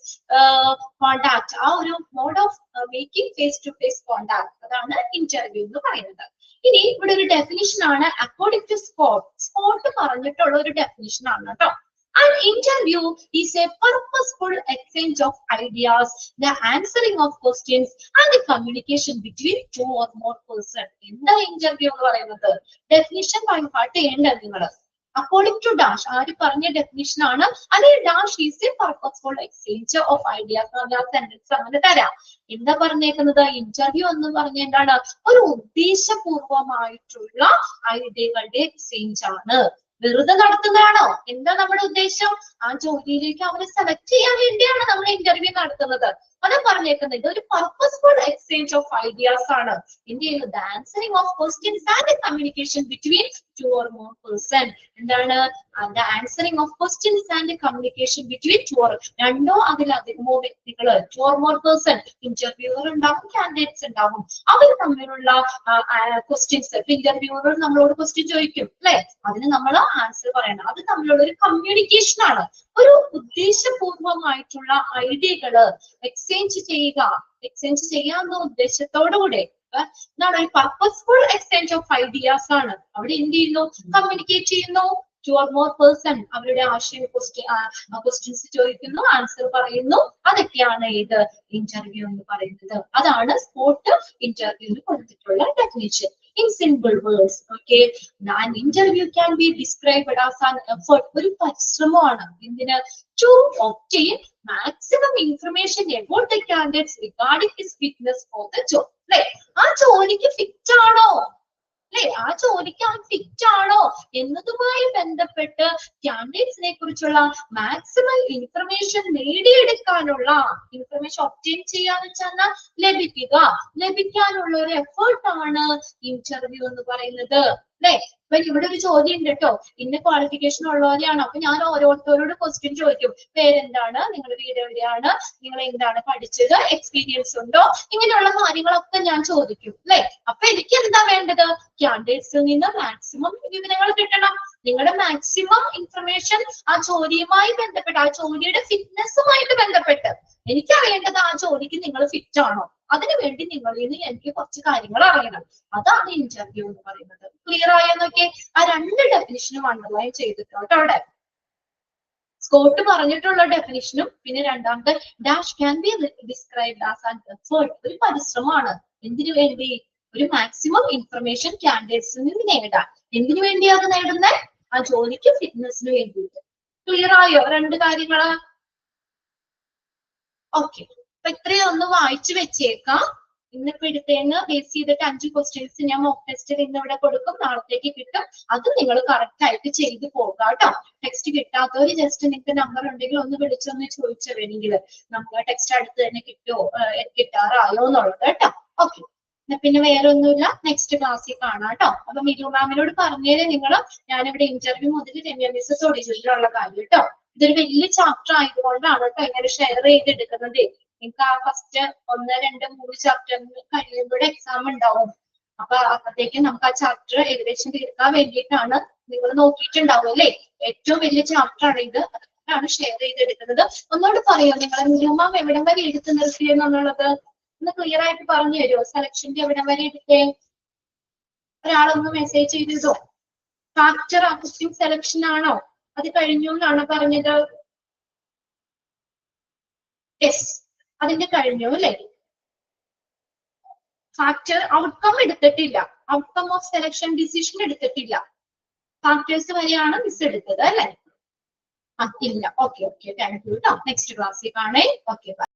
കോണ്ടാക്ട്, ആ ഒരു mode of making face to face contact, അതാണ് ഇന്റർവ്യൂ എന്ന് പറയുന്നത്. ഇനി ഇവിടെ ഒരു ഡെഫിനിഷൻ ആണ് അക്കോർഡിംഗ് ടു സ്കോട്ട്. സ്കോട്ട് പറഞ്ഞിട്ടുള്ള ഒരു ഡെഫിനിഷൻ ആണ് കേട്ടോ. An interview is a purposeful exchange of ideas, the answering of questions and the communication between two or more persons. എന്താ ഇന്റർവ്യൂ എന്ന് പറയുന്നത്? ഡെഫിനിഷൻ പാർട്ട് ചെയ്യേണ്ടത് നിങ്ങൾ. അക്കോർഡിംഗ് ടു ഡാഷ്, ആര് പറഞ്ഞ ഡെഫിനിഷൻ ആണ്, അല്ലെങ്കിൽ dash is A purposeful exchange of ideas. Sentence അങ്ങനെ തരാം. എന്താ പറഞ്ഞേക്കുന്നത്? ഇന്റർവ്യൂ എന്ന് പറഞ്ഞ എന്താണ്? ഒരു ഉദ്ദേശപൂർവമായിട്ടുള്ള ഐഡിയകളുടെ എക്സ്ചേഞ്ച് ആണ്. വെറുതെ നടത്തുന്നതാണോ? എന്താ നമ്മുടെ ഉദ്ദേശം? ആ ജോലിയിലേക്ക് അവരെ സെലക്ട് ചെയ്യാൻ വേണ്ടിയാണ് നമ്മൾ ഇന്റർവ്യൂ നടത്തുന്നത്. അതാ പറഞ്ഞേക്കുന്നത്. ഇതൊരു പർപ്പസ്ഫുൾ എക്സ്ചേഞ്ച് ഓഫ് ഐഡിയാസ് ആണ്. എന്ത് ചെയ്യുന്നത്? The answering of questions and communication between two or more person. എന്താണ്? The answering of questions and communication between two or, രണ്ടോ അതിലധികമോ വ്യക്തികള്, two or more person. Interviewer ഉണ്ടാവും, കാൻഡിഡേറ്റ്സ് ഉണ്ടാവും. അവർ തമ്മിലുള്ള ക്വസ്റ്റ്യൻസ്, ഇന്റർവ്യൂവർ നമ്മളോട് ക്വസ്റ്റ്യൻ ചോദിക്കും, അല്ലെ? അതിന് നമ്മൾ ആൻസർ പറയണം. അത് തമ്മിലുള്ള ഒരു കമ്മ്യൂണിക്കേഷൻ ആണ്. ഒരു ഉദ്ദേശപൂർവമായിട്ടുള്ള ഐഡിയകള് എക്സ്ചേഞ്ച് ചെയ്യുക, എക്സ്ചേഞ്ച് ചെയ്യാവുന്ന ഉദ്ദേശത്തോടുകൂടെ എന്താണ്? ഒരു പർപ്പസ്ഫുൾ എക്സ്ചേഞ്ച് ഓഫ് ഐഡിയാസ് ആണ്. അവിടെ എന്ത് ചെയ്യുന്നു? കമ്മ്യൂണിക്കേറ്റ് ചെയ്യുന്നു. ടു ഓർ മോർ പേഴ്സൺ അവരുടെ ആശയം, ക്വസ്റ്റ്യൻസ് ചോദിക്കുന്നു, ആൻസർ പറയുന്നു. അതൊക്കെയാണ് ഇത് ഇന്റർവ്യൂ എന്ന് പറയുന്നത്. അതാണ് സ്പോട്ട് ഇന്റർവ്യൂവിന് കൊടുത്തിട്ടുള്ള definition. In simple words, okay, an interview can be described as an effort, ഒരു പരിശ്രമമാണ്. എന്തിന്? To obtain maximum information about the candidates regarding his fitness for the job. അല്ലെ? ആ ജോലിക്ക് ഫിറ്റ് ആണോ, അല്ലെ? ആ ജോലിക്ക് അവൻ ഫിറ്റ് ആണോ എന്നതുമായി ബന്ധപ്പെട്ട് കാൻഡിഡേറ്റ്സിനെ കുറിച്ചുള്ള മാക്സിമം ഇൻഫർമേഷൻ നേടിയെടുക്കാനുള്ള, ഇൻഫർമേഷൻ ഒബ്റ്റെയിൻ ചെയ്യാന്ന് വെച്ചാൽ ലഭിക്കാനുള്ള ഒരു എഫേർട്ടാണ് ഇന്റർവ്യൂ എന്ന് പറയുന്നത്, അല്ലെ? അപ്പൊ ഇവിടെ ഒരു ചോദ്യം ഉണ്ട് കേട്ടോ, ഇന്ന ക്വാളിഫിക്കേഷൻ ഉള്ളവരെയാണ്. അപ്പൊ ഞാൻ ഓരോരുത്തരോട് ക്വസ്റ്റ്യൻ ചോദിക്കും. പേരെന്താണ്? നിങ്ങളുടെ വീട് എവിടെയാണ്? നിങ്ങൾ എന്താണ് പഠിച്ചത്? എക്സ്പീരിയൻസ് ഉണ്ടോ? ഇങ്ങനെയുള്ള കാര്യങ്ങളൊക്കെ ഞാൻ ചോദിക്കും, അല്ലെ? അപ്പൊ എനിക്ക് എന്താ വേണ്ടത്? കാൻഡിഡേറ്റ്സിൽ നിന്ന് മാക്സിമം വിവരങ്ങൾ കിട്ടണം. നിങ്ങളുടെ മാക്സിമം ഇൻഫർമേഷൻ ആ ജോലിയുമായി ബന്ധപ്പെട്ട്, ആ ജോലിയുടെ ഫിറ്റ്നസ്സുമായിട്ട് ബന്ധപ്പെട്ട് എനിക്കറിയേണ്ടത് ആ ജോലിക്ക് നിങ്ങൾ ഫിറ്റ് ആണോ? അതിനുവേണ്ടി നിങ്ങളിൽ നിന്ന് എനിക്ക് കുറച്ച് കാര്യങ്ങൾ അറിയണം. അതാണ് ഇന്റർവ്യൂ എന്ന് പറയുന്നത്. ക്ലിയർ ആയെന്നൊക്കെ? ആ രണ്ട് ഡെഫിനിഷനും അണ്ടർലൈൻ ചെയ്തിട്ടുണ്ട് അവിടെ. സ്കോട്ട് പറഞ്ഞിട്ടുള്ള ഡെഫിനിഷനും പിന്നെ രണ്ടാമത്തെ dash can be described as an effort, ഒരു പരിശ്രമമാണ്. എന്തിനു വേണ്ടി? ഒരു മാക്സിമം ഇൻഫർമേഷൻ കാൻഡിഡേറ്റ്സിൽ നിന്ന് നേടാൻ. എന്തിനു വേണ്ടിയാണ് അത് നേടുന്നത്? ആ ജോലിക്ക് ഫിറ്റ്നസിന് വേണ്ടിയിട്ട്. ക്ലിയർ ആയോ രണ്ട് കാര്യങ്ങള്? ഓക്കെ, അപ്പൊ ഇത്രയും ഒന്ന് വായിച്ചു വെച്ചേക്കാം. ഇന്നിപ്പോ എടുത്തേന്ന് ബേസ് ചെയ്തിട്ട് 5 ക്വസ്റ്റ്യൻസ് ഞാൻ മോക്ക് ടെസ്റ്റിൽ ഇന്ന് ഇവിടെ കൊടുക്കും, നാളത്തേക്ക് കിട്ടും. അത് നിങ്ങൾ കറക്റ്റ് ആയിട്ട് ചെയ്ത് പോകാം കേട്ടോ. ടെക്സ്റ്റ് കിട്ടാത്തവര് ജസ്റ്റ് നിങ്ങൾക്ക് നമ്പർ ഉണ്ടെങ്കിൽ ഒന്ന് വിളിച്ചൊന്ന് ചോദിച്ചു വേണമെങ്കിൽ നമുക്ക് ടെക്സ്റ്റ് അടുത്ത് തന്നെ കിട്ടാറായോ എന്നുള്ളത് കേട്ടോ. ഓക്കെ, പിന്നെ വേറെ ഒന്നുമില്ല, നെക്സ്റ്റ് ക്ലാസ്സിൽ കാണാം കേട്ടോ. അപ്പൊ മിലു മാമിനോട് പറഞ്ഞേരെ നിങ്ങള്, ഞാനിവിടെ ഇന്റർവ്യൂ മുതൽ രമ്യ മിസ് തൊടിച്ചിട്ടുള്ള കാര്യം കേട്ടോ. ഇതൊരു വലിയ ചാപ്റ്റർ ആയതുകൊണ്ടാണ് കേട്ടോ ഇങ്ങനെ ഷെയർ ചെയ്തെടുക്കുന്നത്. നിങ്ങൾക്ക് ആ ഫസ്റ്റ് 1, 2, 3 ചാപ്റ്റർ കഴിയുമ്പോഴേ എക്സാം ഉണ്ടാവും. അപ്പൊ അപ്പത്തേക്കും നമുക്ക് ആ ചാപ്റ്റർ ഏകദേശം തീർക്കാൻ വേണ്ടിയിട്ടാണ്. നിങ്ങൾ നോക്കിയിട്ടുണ്ടാവും അല്ലേ, ഏറ്റവും വലിയ ചാപ്റ്റർ ആണ് ഇത്, അതാണ് ഷെയർ ചെയ്തെടുക്കുന്നത്. ഒന്നുകൂടെ പറയോ നിങ്ങളെ മിലു മാം എവിടം വരെ എടുത്ത് നിർത്തിയെന്നുള്ളത് ഒന്ന് ക്ലിയർ ആയിട്ട് പറഞ്ഞു തരുമോ? സെലക്ഷന്റെ എവിടം വരെ എടുത്തേ? ഒരാളൊന്ന് മെസ്സേജ് ചെയ്തോ. ഫാക്ടർ അസിസ്റ്റിംഗ് സെലക്ഷൻ ആണോ? അത് കഴിഞ്ഞു എന്നാണ് പറഞ്ഞത്. യെസ്, അതിന്റെ കഴിഞ്ഞു അല്ലേ? ഫാക്ടർ ഔട്ട്കം എടുത്തിട്ടില്ല, ഔട്ട്കം ഓഫ് സെലക്ഷൻ ഡിസിഷൻ എടുത്തിട്ടില്ല. ഫാക്ടേഴ്സ് വരെയാണ് മിസ് എടുത്തത് അല്ലേ? ഇല്ല. ഓക്കെ ഓക്കെ, താങ്ക് യു കേട്ടോ. നെക്സ്റ്റ് ക്ലാസ്സിൽ കാണേ. Okay, by.